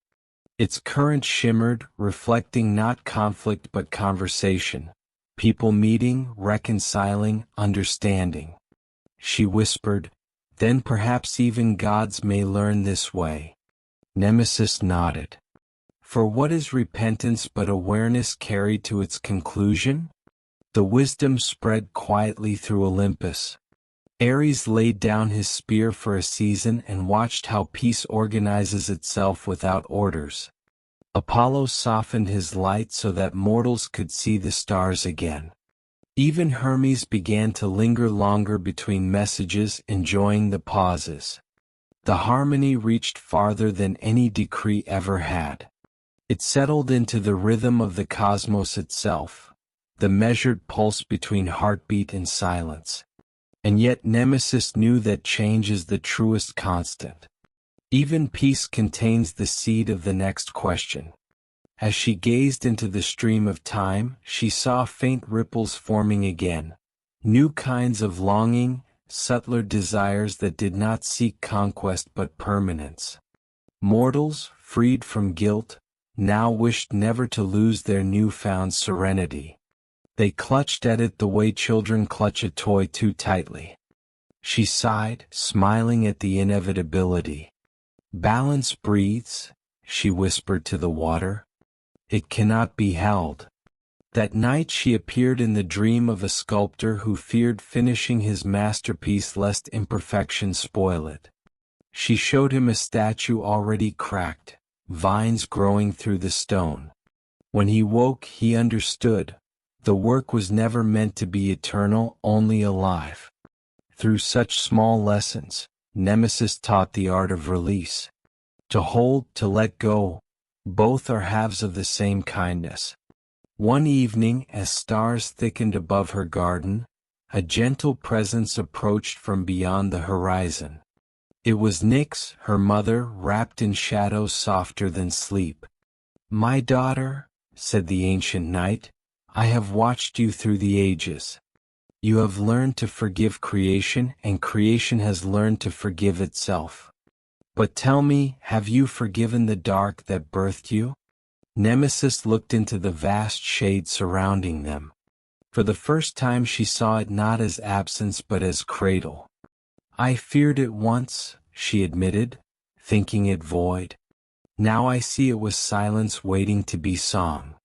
Its current shimmered, reflecting not conflict but conversation, people meeting, reconciling, understanding. She whispered, "Then perhaps even gods may learn this way." Nemesis nodded. For what is repentance but awareness carried to its conclusion? The wisdom spread quietly through Olympus. Ares laid down his spear for a season and watched how peace organizes itself without orders. Apollo softened his light so that mortals could see the stars again. Even Hermes began to linger longer between messages, enjoying the pauses. The harmony reached farther than any decree ever had. It settled into the rhythm of the cosmos itself, the measured pulse between heartbeat and silence. And yet Nemesis knew that change is the truest constant. Even peace contains the seed of the next question. As she gazed into the stream of time, she saw faint ripples forming again, new kinds of longing, subtler desires that did not seek conquest but permanence. Mortals, freed from guilt, now wished never to lose their newfound serenity. They clutched at it the way children clutch a toy too tightly. She sighed, smiling at the inevitability. "Balance breathes," she whispered to the water. "It cannot be held." That night she appeared in the dream of a sculptor who feared finishing his masterpiece lest imperfection spoil it. She showed him a statue already cracked, vines growing through the stone. When he woke, he understood. The work was never meant to be eternal, only alive. Through such small lessons, Nemesis taught the art of release. To hold, to let go, both are halves of the same kindness. One evening, as stars thickened above her garden, a gentle presence approached from beyond the horizon. It was Nyx, her mother, wrapped in shadows softer than sleep. "My daughter," said the ancient knight, "I have watched you through the ages. You have learned to forgive creation, and creation has learned to forgive itself. But tell me, have you forgiven the dark that birthed you?" Nemesis looked into the vast shade surrounding them. For the first time she saw it not as absence but as cradle. "I feared it once," she admitted, thinking it void. "Now I see it was silence waiting to be song."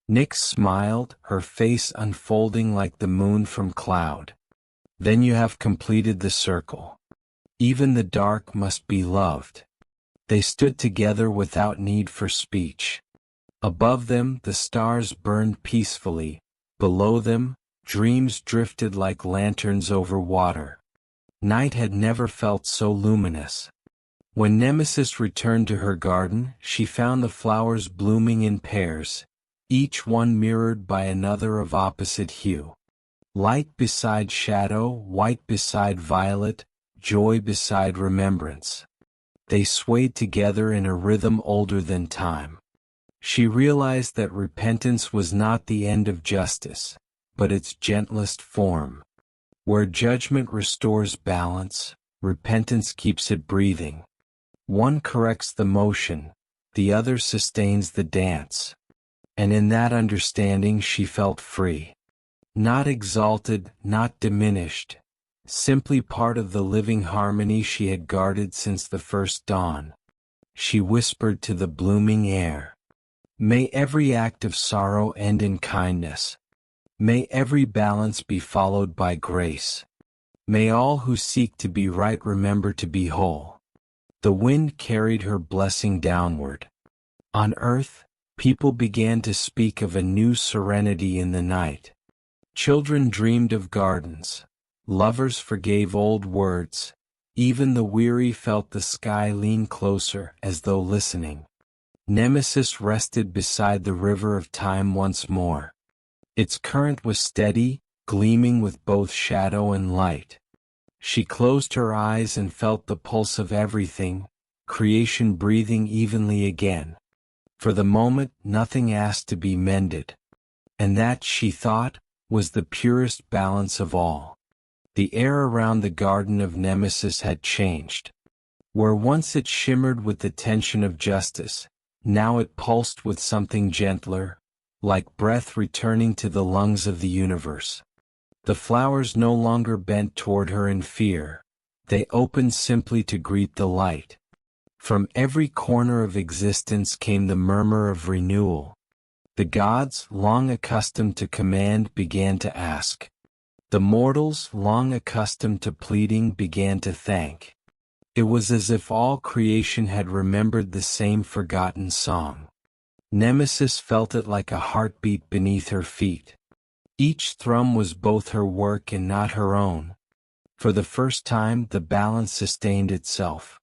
Nyx smiled, her face unfolding like the moon from cloud. "Then you have completed the circle. Even the dark must be loved." They stood together without need for speech. Above them, the stars burned peacefully. Below them, dreams drifted like lanterns over water. Night had never felt so luminous. When Nemesis returned to her garden, she found the flowers blooming in pairs, each one mirrored by another of opposite hue. Light beside shadow, white beside violet, joy beside remembrance. They swayed together in a rhythm older than time. She realized that repentance was not the end of justice, but its gentlest form. Where judgment restores balance, repentance keeps it breathing. One corrects the motion, the other sustains the dance. And in that understanding she felt free. Not exalted, not diminished, simply part of the living harmony she had guarded since the first dawn. She whispered to the blooming air, "May every act of sorrow end in kindness. May every balance be followed by grace. May all who seek to be right remember to be whole." The wind carried her blessing downward. On earth, people began to speak of a new serenity in the night. Children dreamed of gardens. Lovers forgave old words. Even the weary felt the sky lean closer as though listening. Nemesis rested beside the river of time once more. Its current was steady, gleaming with both shadow and light. She closed her eyes and felt the pulse of everything, creation breathing evenly again. For the moment, nothing asked to be mended. And that, she thought, was the purest balance of all. The air around the garden of Nemesis had changed. Where once it shimmered with the tension of justice, now it pulsed with something gentler, like breath returning to the lungs of the universe. The flowers no longer bent toward her in fear. They opened simply to greet the light. From every corner of existence came the murmur of renewal. The gods, long accustomed to command, began to ask. The mortals, long accustomed to pleading, began to thank. It was as if all creation had remembered the same forgotten song. Nemesis felt it like a heartbeat beneath her feet. Each thrum was both her work and not her own. For the first time, the balance sustained itself.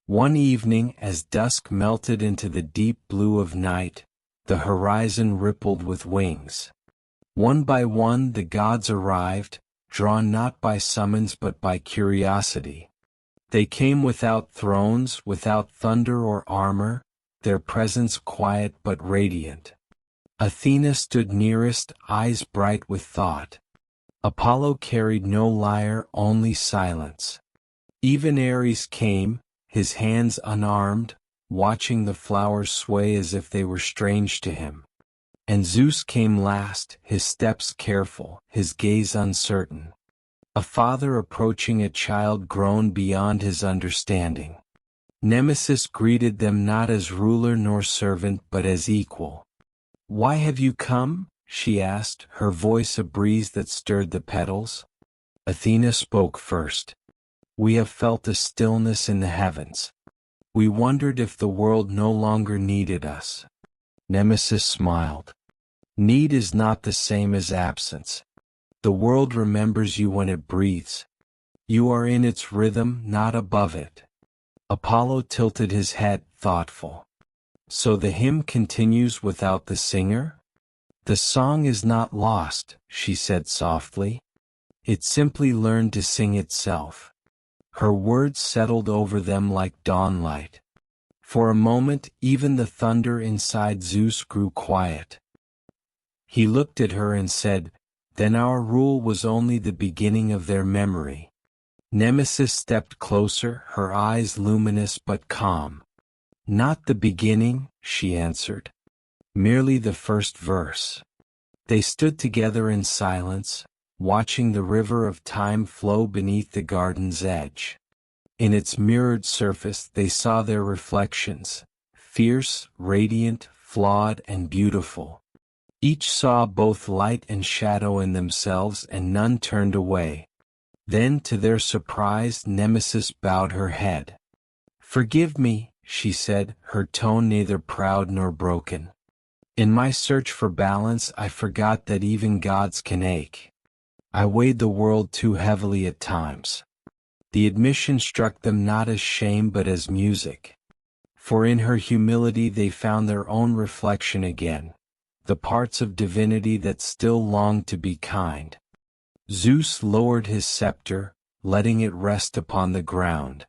One evening, as dusk melted into the deep blue of night, the horizon rippled with wings. One by one the gods arrived, drawn not by summons but by curiosity. They came without thrones, without thunder or armor, their presence quiet but radiant. Athena stood nearest, eyes bright with thought. Apollo carried no lyre, only silence. Even Ares came, his hands unarmed, watching the flowers sway as if they were strange to him. And Zeus came last, his steps careful, his gaze uncertain. A father approaching a child grown beyond his understanding. Nemesis greeted them not as ruler nor servant but as equal. "Why have you come?" she asked, her voice a breeze that stirred the petals. Athena spoke first. We have felt a stillness in the heavens. We wondered if the world no longer needed us. Nemesis smiled. Need is not the same as absence. The world remembers you when it breathes. You are in its rhythm, not above it. Apollo tilted his head, thoughtful. So the hymn continues without the singer? The song is not lost, she said softly. It simply learned to sing itself. Her words settled over them like dawnlight. For a moment, even the thunder inside Zeus grew quiet. He looked at her and said, "Then our rule was only the beginning of their memory." Nemesis stepped closer, her eyes luminous but calm. "Not the beginning," she answered. "Merely the first verse." They stood together in silence, watching the river of time flow beneath the garden's edge. In its mirrored surface they saw their reflections, fierce, radiant, flawed, and beautiful. Each saw both light and shadow in themselves, and none turned away. Then, to their surprise, Nemesis bowed her head. "Forgive me," she said, her tone neither proud nor broken. "In my search for balance I forgot that even gods can ache. I weighed the world too heavily at times." The admission struck them not as shame but as music. For in her humility they found their own reflection again, the parts of divinity that still longed to be kind. Zeus lowered his scepter, letting it rest upon the ground.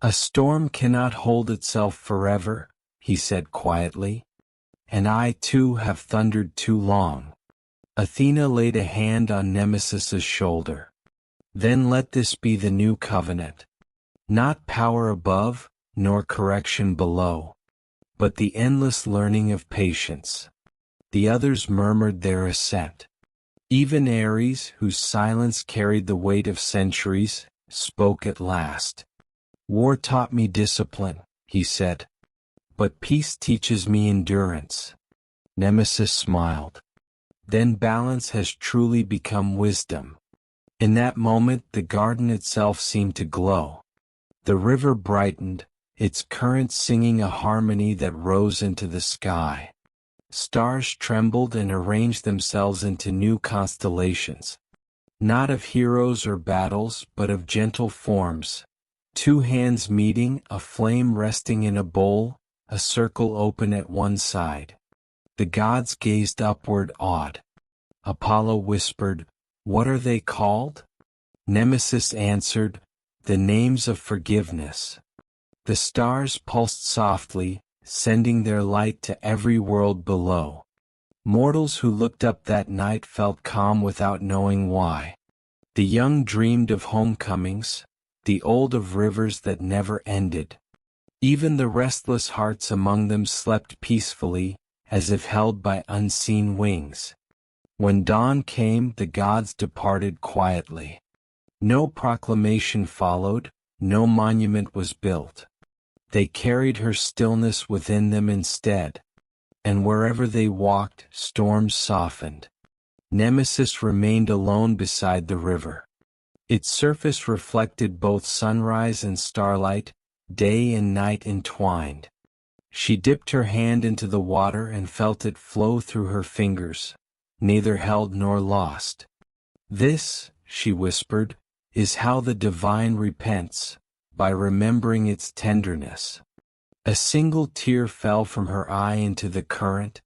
"A storm cannot hold itself forever," he said quietly. "And I too have thundered too long." Athena laid a hand on Nemesis's shoulder. "Then let this be the new covenant. Not power above, nor correction below, but the endless learning of patience." The others murmured their assent. Even Ares, whose silence carried the weight of centuries, spoke at last. "War taught me discipline," he said. "But peace teaches me endurance." Nemesis smiled. "Then balance has truly become wisdom." In that moment the garden itself seemed to glow. The river brightened, its current singing a harmony that rose into the sky. Stars trembled and arranged themselves into new constellations. Not of heroes or battles, but of gentle forms. Two hands meeting, a flame resting in a bowl, a circle open at one side. The gods gazed upward awed. Apollo whispered, "What are they called?" Nemesis answered, "The names of forgiveness." The stars pulsed softly, sending their light to every world below. Mortals who looked up that night felt calm without knowing why. The young dreamed of homecomings, the old of rivers that never ended. Even the restless hearts among them slept peacefully, as if held by unseen wings. When dawn came, the gods departed quietly. No proclamation followed, no monument was built. They carried her stillness within them instead. And wherever they walked, storms softened. Nemesis remained alone beside the river. Its surface reflected both sunrise and starlight, day and night entwined. She dipped her hand into the water and felt it flow through her fingers, neither held nor lost. "This," she whispered, "is how the divine repents, by remembering its tenderness." A single tear fell from her eye into the current,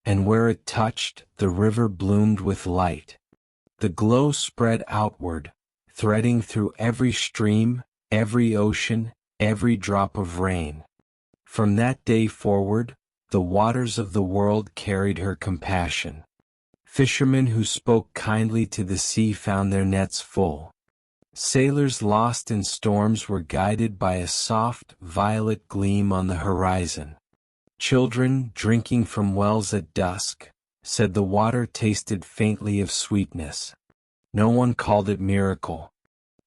and where it touched, the river bloomed with light. The glow spread outward, threading through every stream, every ocean, every drop of rain. From that day forward, the waters of the world carried her compassion. Fishermen who spoke kindly to the sea found their nets full. Sailors lost in storms were guided by a soft, violet gleam on the horizon. Children, drinking from wells at dusk, said the water tasted faintly of sweetness. No one called it miracle.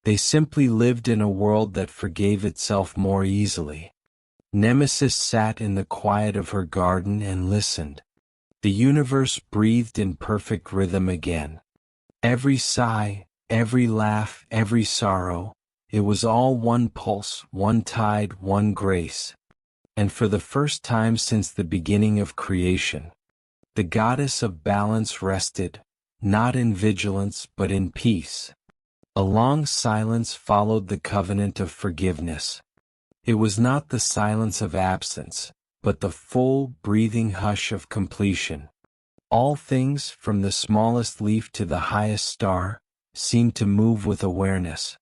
They simply lived in a world that forgave itself more easily. Nemesis sat in the quiet of her garden and listened. The universe breathed in perfect rhythm again. Every sigh, every laugh, every sorrow, it was all one pulse, one tide, one grace. And for the first time since the beginning of creation, the goddess of balance rested, not in vigilance but in peace. A long silence followed the covenant of forgiveness. It was not the silence of absence, but the full, breathing hush of completion. All things, from the smallest leaf to the highest star, seemed to move with awareness.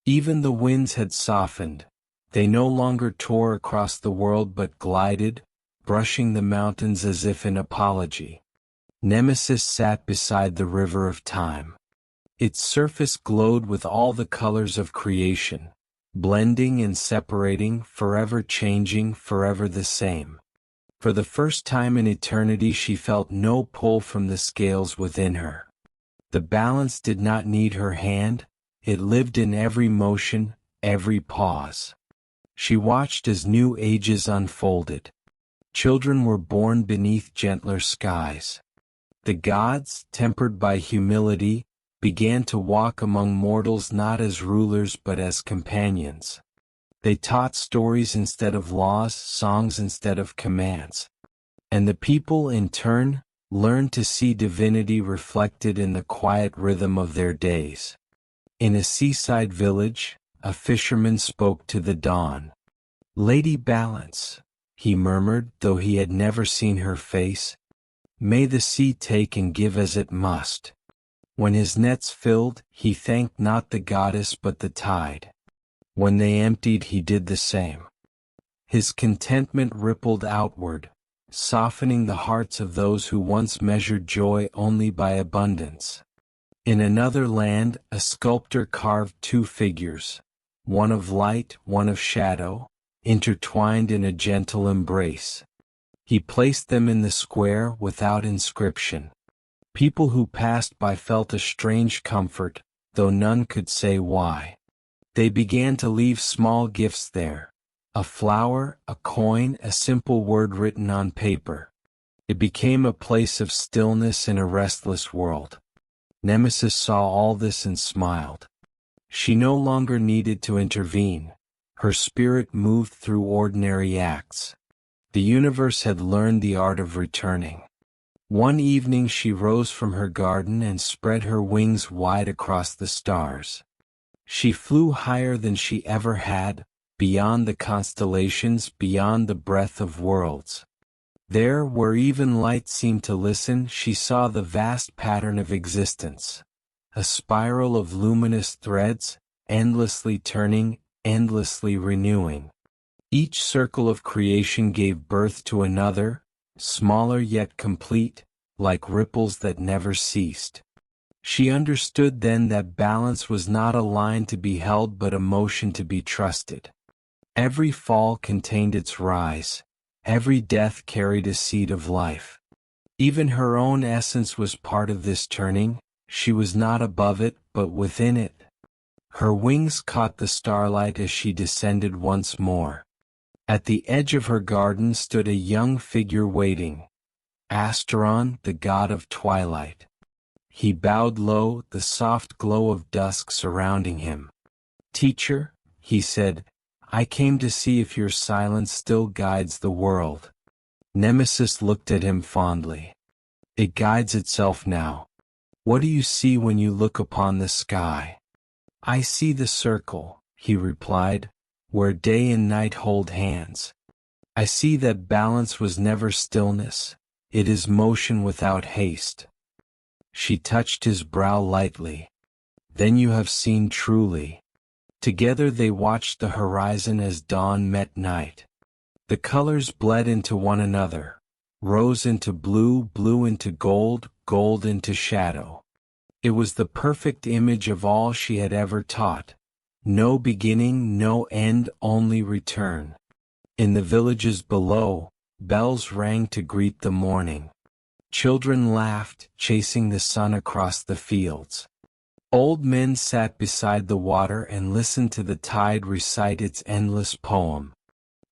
Even the winds had softened. They no longer tore across the world but glided, brushing the mountains as if in apology. Nemesis sat beside the river of time. Its surface glowed with all the colors of creation, blending and separating, forever changing, forever the same. For the first time in eternity she felt no pull from the scales within her. The balance did not need her hand, it lived in every motion, every pause. She watched as new ages unfolded. Children were born beneath gentler skies. The gods, tempered by humility, began to walk among mortals not as rulers but as companions. They taught stories instead of laws, songs instead of commands. And the people, in turn, learned to see divinity reflected in the quiet rhythm of their days. In a seaside village, a fisherman spoke to the dawn. "Lady Balance," he murmured, though he had never seen her face, "may the sea take and give as it must." When his nets filled, he thanked not the goddess but the tide. When they emptied, he did the same. His contentment rippled outward, softening the hearts of those who once measured joy only by abundance. In another land, a sculptor carved two figures, one of light, one of shadow, intertwined in a gentle embrace. He placed them in the square without inscription. People who passed by felt a strange comfort, though none could say why. They began to leave small gifts there. A flower, a coin, a simple word written on paper. It became a place of stillness in a restless world. Nemesis saw all this and smiled. She no longer needed to intervene. Her spirit moved through ordinary acts. The universe had learned the art of returning. One evening she rose from her garden and spread her wings wide across the stars. She flew higher than she ever had, beyond the constellations, beyond the breadth of worlds. There, where even light seemed to listen, she saw the vast pattern of existence. A spiral of luminous threads, endlessly turning, endlessly renewing. Each circle of creation gave birth to another, smaller yet complete, like ripples that never ceased. She understood then that balance was not a line to be held but a motion to be trusted. Every fall contained its rise, every death carried a seed of life. Even her own essence was part of this turning, she was not above it but within it. Her wings caught the starlight as she descended once more. At the edge of her garden stood a young figure waiting. Asteron, the god of twilight. He bowed low, the soft glow of dusk surrounding him. "Teacher," he said, "I came to see if your silence still guides the world." Nemesis looked at him fondly. "It guides itself now. What do you see when you look upon the sky?" "I see the circle," he replied, "where day and night hold hands. I see that balance was never stillness, it is motion without haste." She touched his brow lightly. "Then you have seen truly." Together they watched the horizon as dawn met night. The colors bled into one another, rose into blue, blue into gold, gold into shadow. It was the perfect image of all she had ever taught. No beginning, no end, only return. In the villages below, bells rang to greet the morning. Children laughed, chasing the sun across the fields. Old men sat beside the water and listened to the tide recite its endless poem.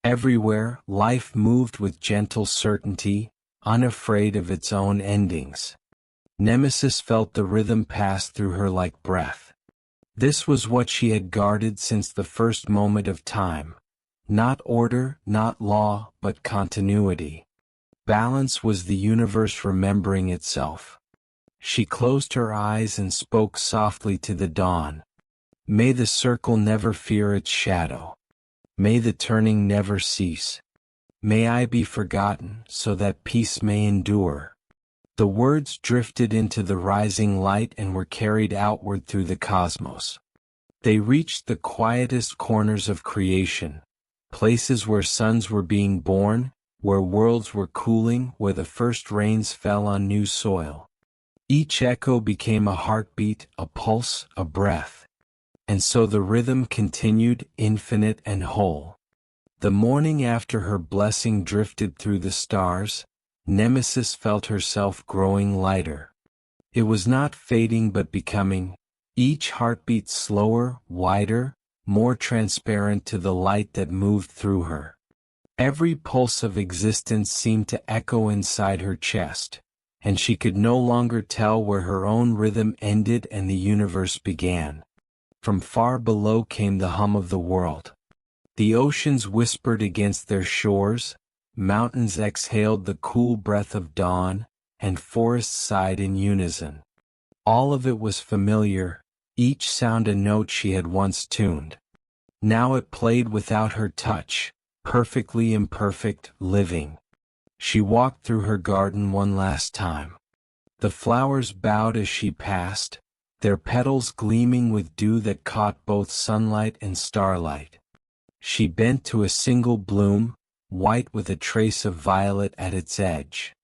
Everywhere, life moved with gentle certainty, unafraid of its own endings. Nemesis felt the rhythm pass through her like breath. This was what she had guarded since the first moment of time. Not order, not law, but continuity. Balance was the universe remembering itself. She closed her eyes and spoke softly to the dawn. May the circle never fear its shadow. May the turning never cease. May I be forgotten so that peace may endure. The words drifted into the rising light and were carried outward through the cosmos. They reached the quietest corners of creation, places where suns were being born, where worlds were cooling, where the first rains fell on new soil. Each echo became a heartbeat, a pulse, a breath. And so the rhythm continued, infinite and whole. The morning after her blessing drifted through the stars, Nemesis felt herself growing lighter. It was not fading but becoming, each heartbeat slower, wider, more transparent to the light that moved through her. Every pulse of existence seemed to echo inside her chest, and she could no longer tell where her own rhythm ended and the universe began. From far below came the hum of the world. The oceans whispered against their shores, mountains exhaled the cool breath of dawn, and forests sighed in unison. All of it was familiar, each sound a note she had once tuned. Now it played without her touch, perfectly imperfect, living. She walked through her garden one last time. The flowers bowed as she passed, their petals gleaming with dew that caught both sunlight and starlight. She bent to a single bloom, white with a trace of violet at its edge.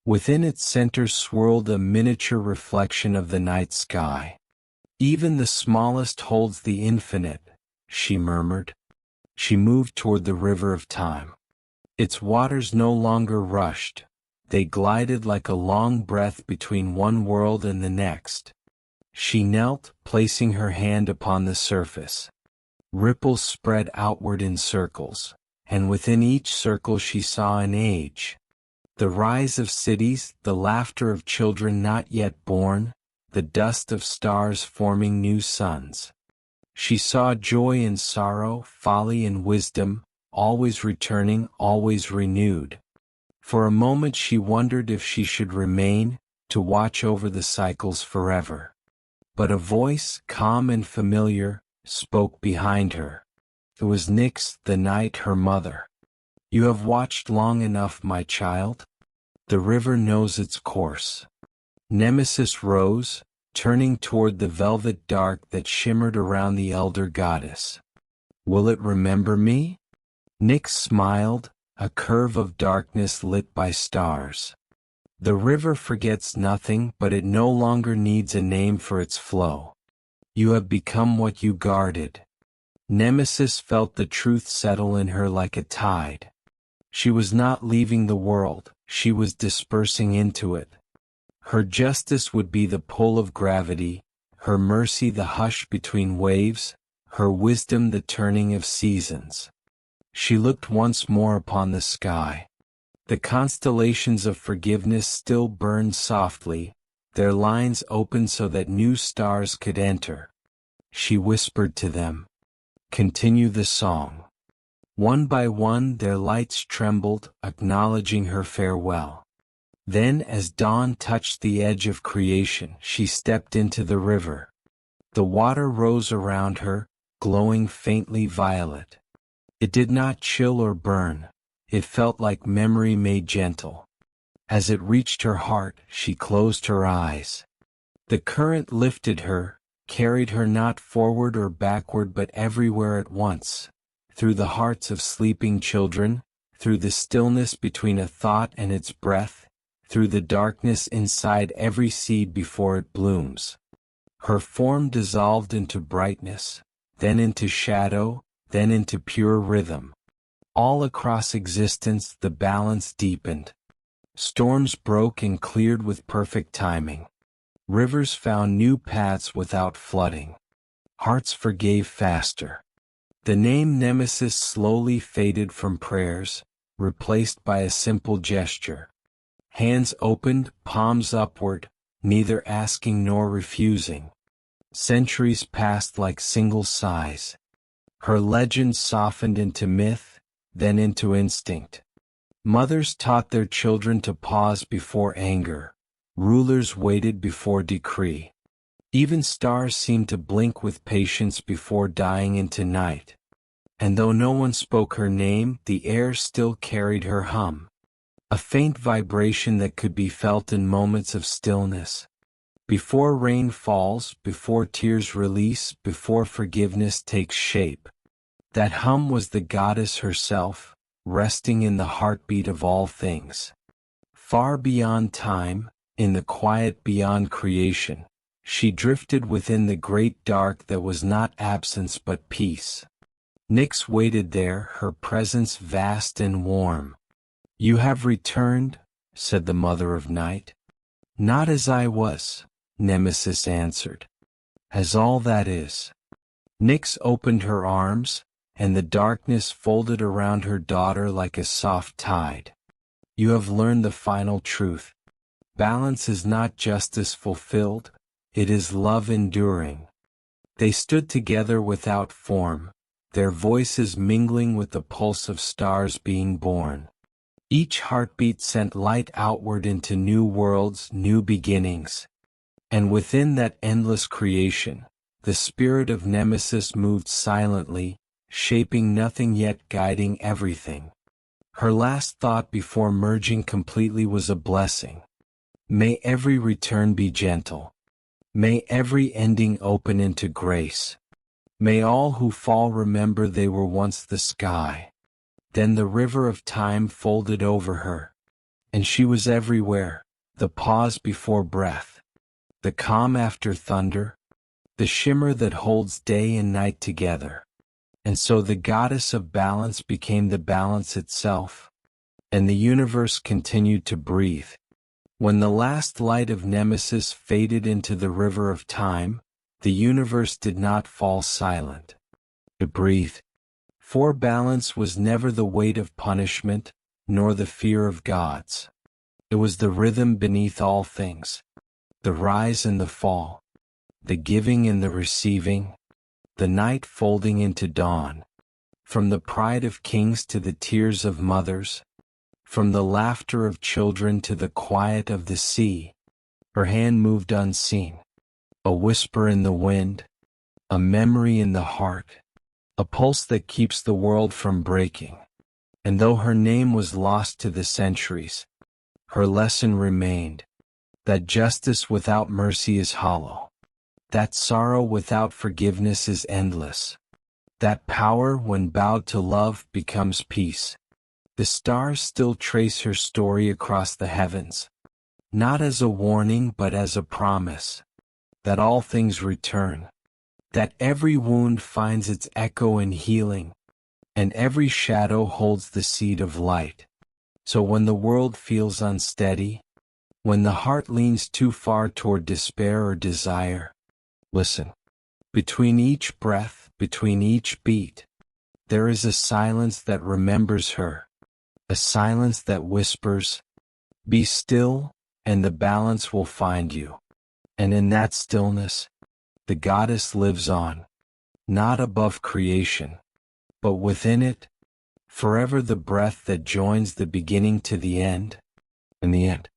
Within its center swirled a miniature reflection of the night sky. Even the smallest holds the infinite, she murmured. She moved toward the river of time. Its waters no longer rushed. They glided like a long breath between one world and the next. She knelt, placing her hand upon the surface. Ripples spread outward in circles, and within each circle she saw an age. The rise of cities, the laughter of children not yet born, the dust of stars forming new suns. She saw joy and sorrow, folly and wisdom, always returning, always renewed. For a moment she wondered if she should remain, to watch over the cycles forever. But a voice, calm and familiar, spoke behind her. It was Nyx, the night, her mother. You have watched long enough, my child. The river knows its course. Nemesis rose, turning toward the velvet dark that shimmered around the elder goddess. Will it remember me? Nyx smiled, a curve of darkness lit by stars. The river forgets nothing, but it no longer needs a name for its flow. You have become what you guarded. Nemesis felt the truth settle in her like a tide. She was not leaving the world, she was dispersing into it. Her justice would be the pull of gravity, her mercy the hush between waves, her wisdom the turning of seasons. She looked once more upon the sky. The constellations of forgiveness still burned softly, their lines open so that new stars could enter. She whispered to them, "Continue the song." One by one their lights trembled, acknowledging her farewell. Then as dawn touched the edge of creation, she stepped into the river. The water rose around her, glowing faintly violet. It did not chill or burn. It felt like memory made gentle. As it reached her heart, she closed her eyes. The current lifted her, carried her not forward or backward but everywhere at once, through the hearts of sleeping children, through the stillness between a thought and its breath, through the darkness inside every seed before it blooms. Her form dissolved into brightness, then into shadow, then into pure rhythm. All across existence the balance deepened. Storms broke and cleared with perfect timing. Rivers found new paths without flooding. Hearts forgave faster. The name Nemesis slowly faded from prayers, replaced by a simple gesture. Hands opened, palms upward, neither asking nor refusing. Centuries passed like single sighs. Her legend softened into myth, then into instinct. Mothers taught their children to pause before anger. Rulers waited before decree. Even stars seemed to blink with patience before dying into night. And though no one spoke her name, the air still carried her hum. A faint vibration that could be felt in moments of stillness. Before rain falls, before tears release, before forgiveness takes shape. That hum was the goddess herself, resting in the heartbeat of all things. Far beyond time, in the quiet beyond creation, she drifted within the great dark that was not absence but peace. Nyx waited there, her presence vast and warm. "You have returned," said the Mother of Night. "Not as I was," Nemesis answered. "As all that is." Nyx opened her arms, and the darkness folded around her daughter like a soft tide. "You have learned the final truth. Balance is not justice fulfilled, it is love enduring." They stood together without form, their voices mingling with the pulse of stars being born. Each heartbeat sent light outward into new worlds, new beginnings. And within that endless creation, the spirit of Nemesis moved silently, shaping nothing yet guiding everything. Her last thought before merging completely was a blessing. May every return be gentle. May every ending open into grace. May all who fall remember they were once the sky. Then the river of time folded over her. And she was everywhere, the pause before breath, the calm after thunder, the shimmer that holds day and night together. And so the goddess of balance became the balance itself, and the universe continued to breathe. When the last light of Nemesis faded into the river of time, the universe did not fall silent. It breathed. For balance was never the weight of punishment, nor the fear of gods. It was the rhythm beneath all things, the rise and the fall, the giving and the receiving, the night folding into dawn. From the pride of kings to the tears of mothers, from the laughter of children to the quiet of the sea, her hand moved unseen, a whisper in the wind, a memory in the heart, a pulse that keeps the world from breaking. And though her name was lost to the centuries, her lesson remained, that justice without mercy is hollow, that sorrow without forgiveness is endless, that power when bowed to love becomes peace. The stars still trace her story across the heavens, not as a warning but as a promise, that all things return, that every wound finds its echo in healing, and every shadow holds the seed of light. So when the world feels unsteady, when the heart leans too far toward despair or desire, listen. Between each breath, between each beat, there is a silence that remembers her, a silence that whispers, "Be still, and the balance will find you." And in that stillness, the goddess lives on, not above creation, but within it, forever the breath that joins the beginning to the end, and the end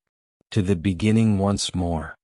to the beginning once more.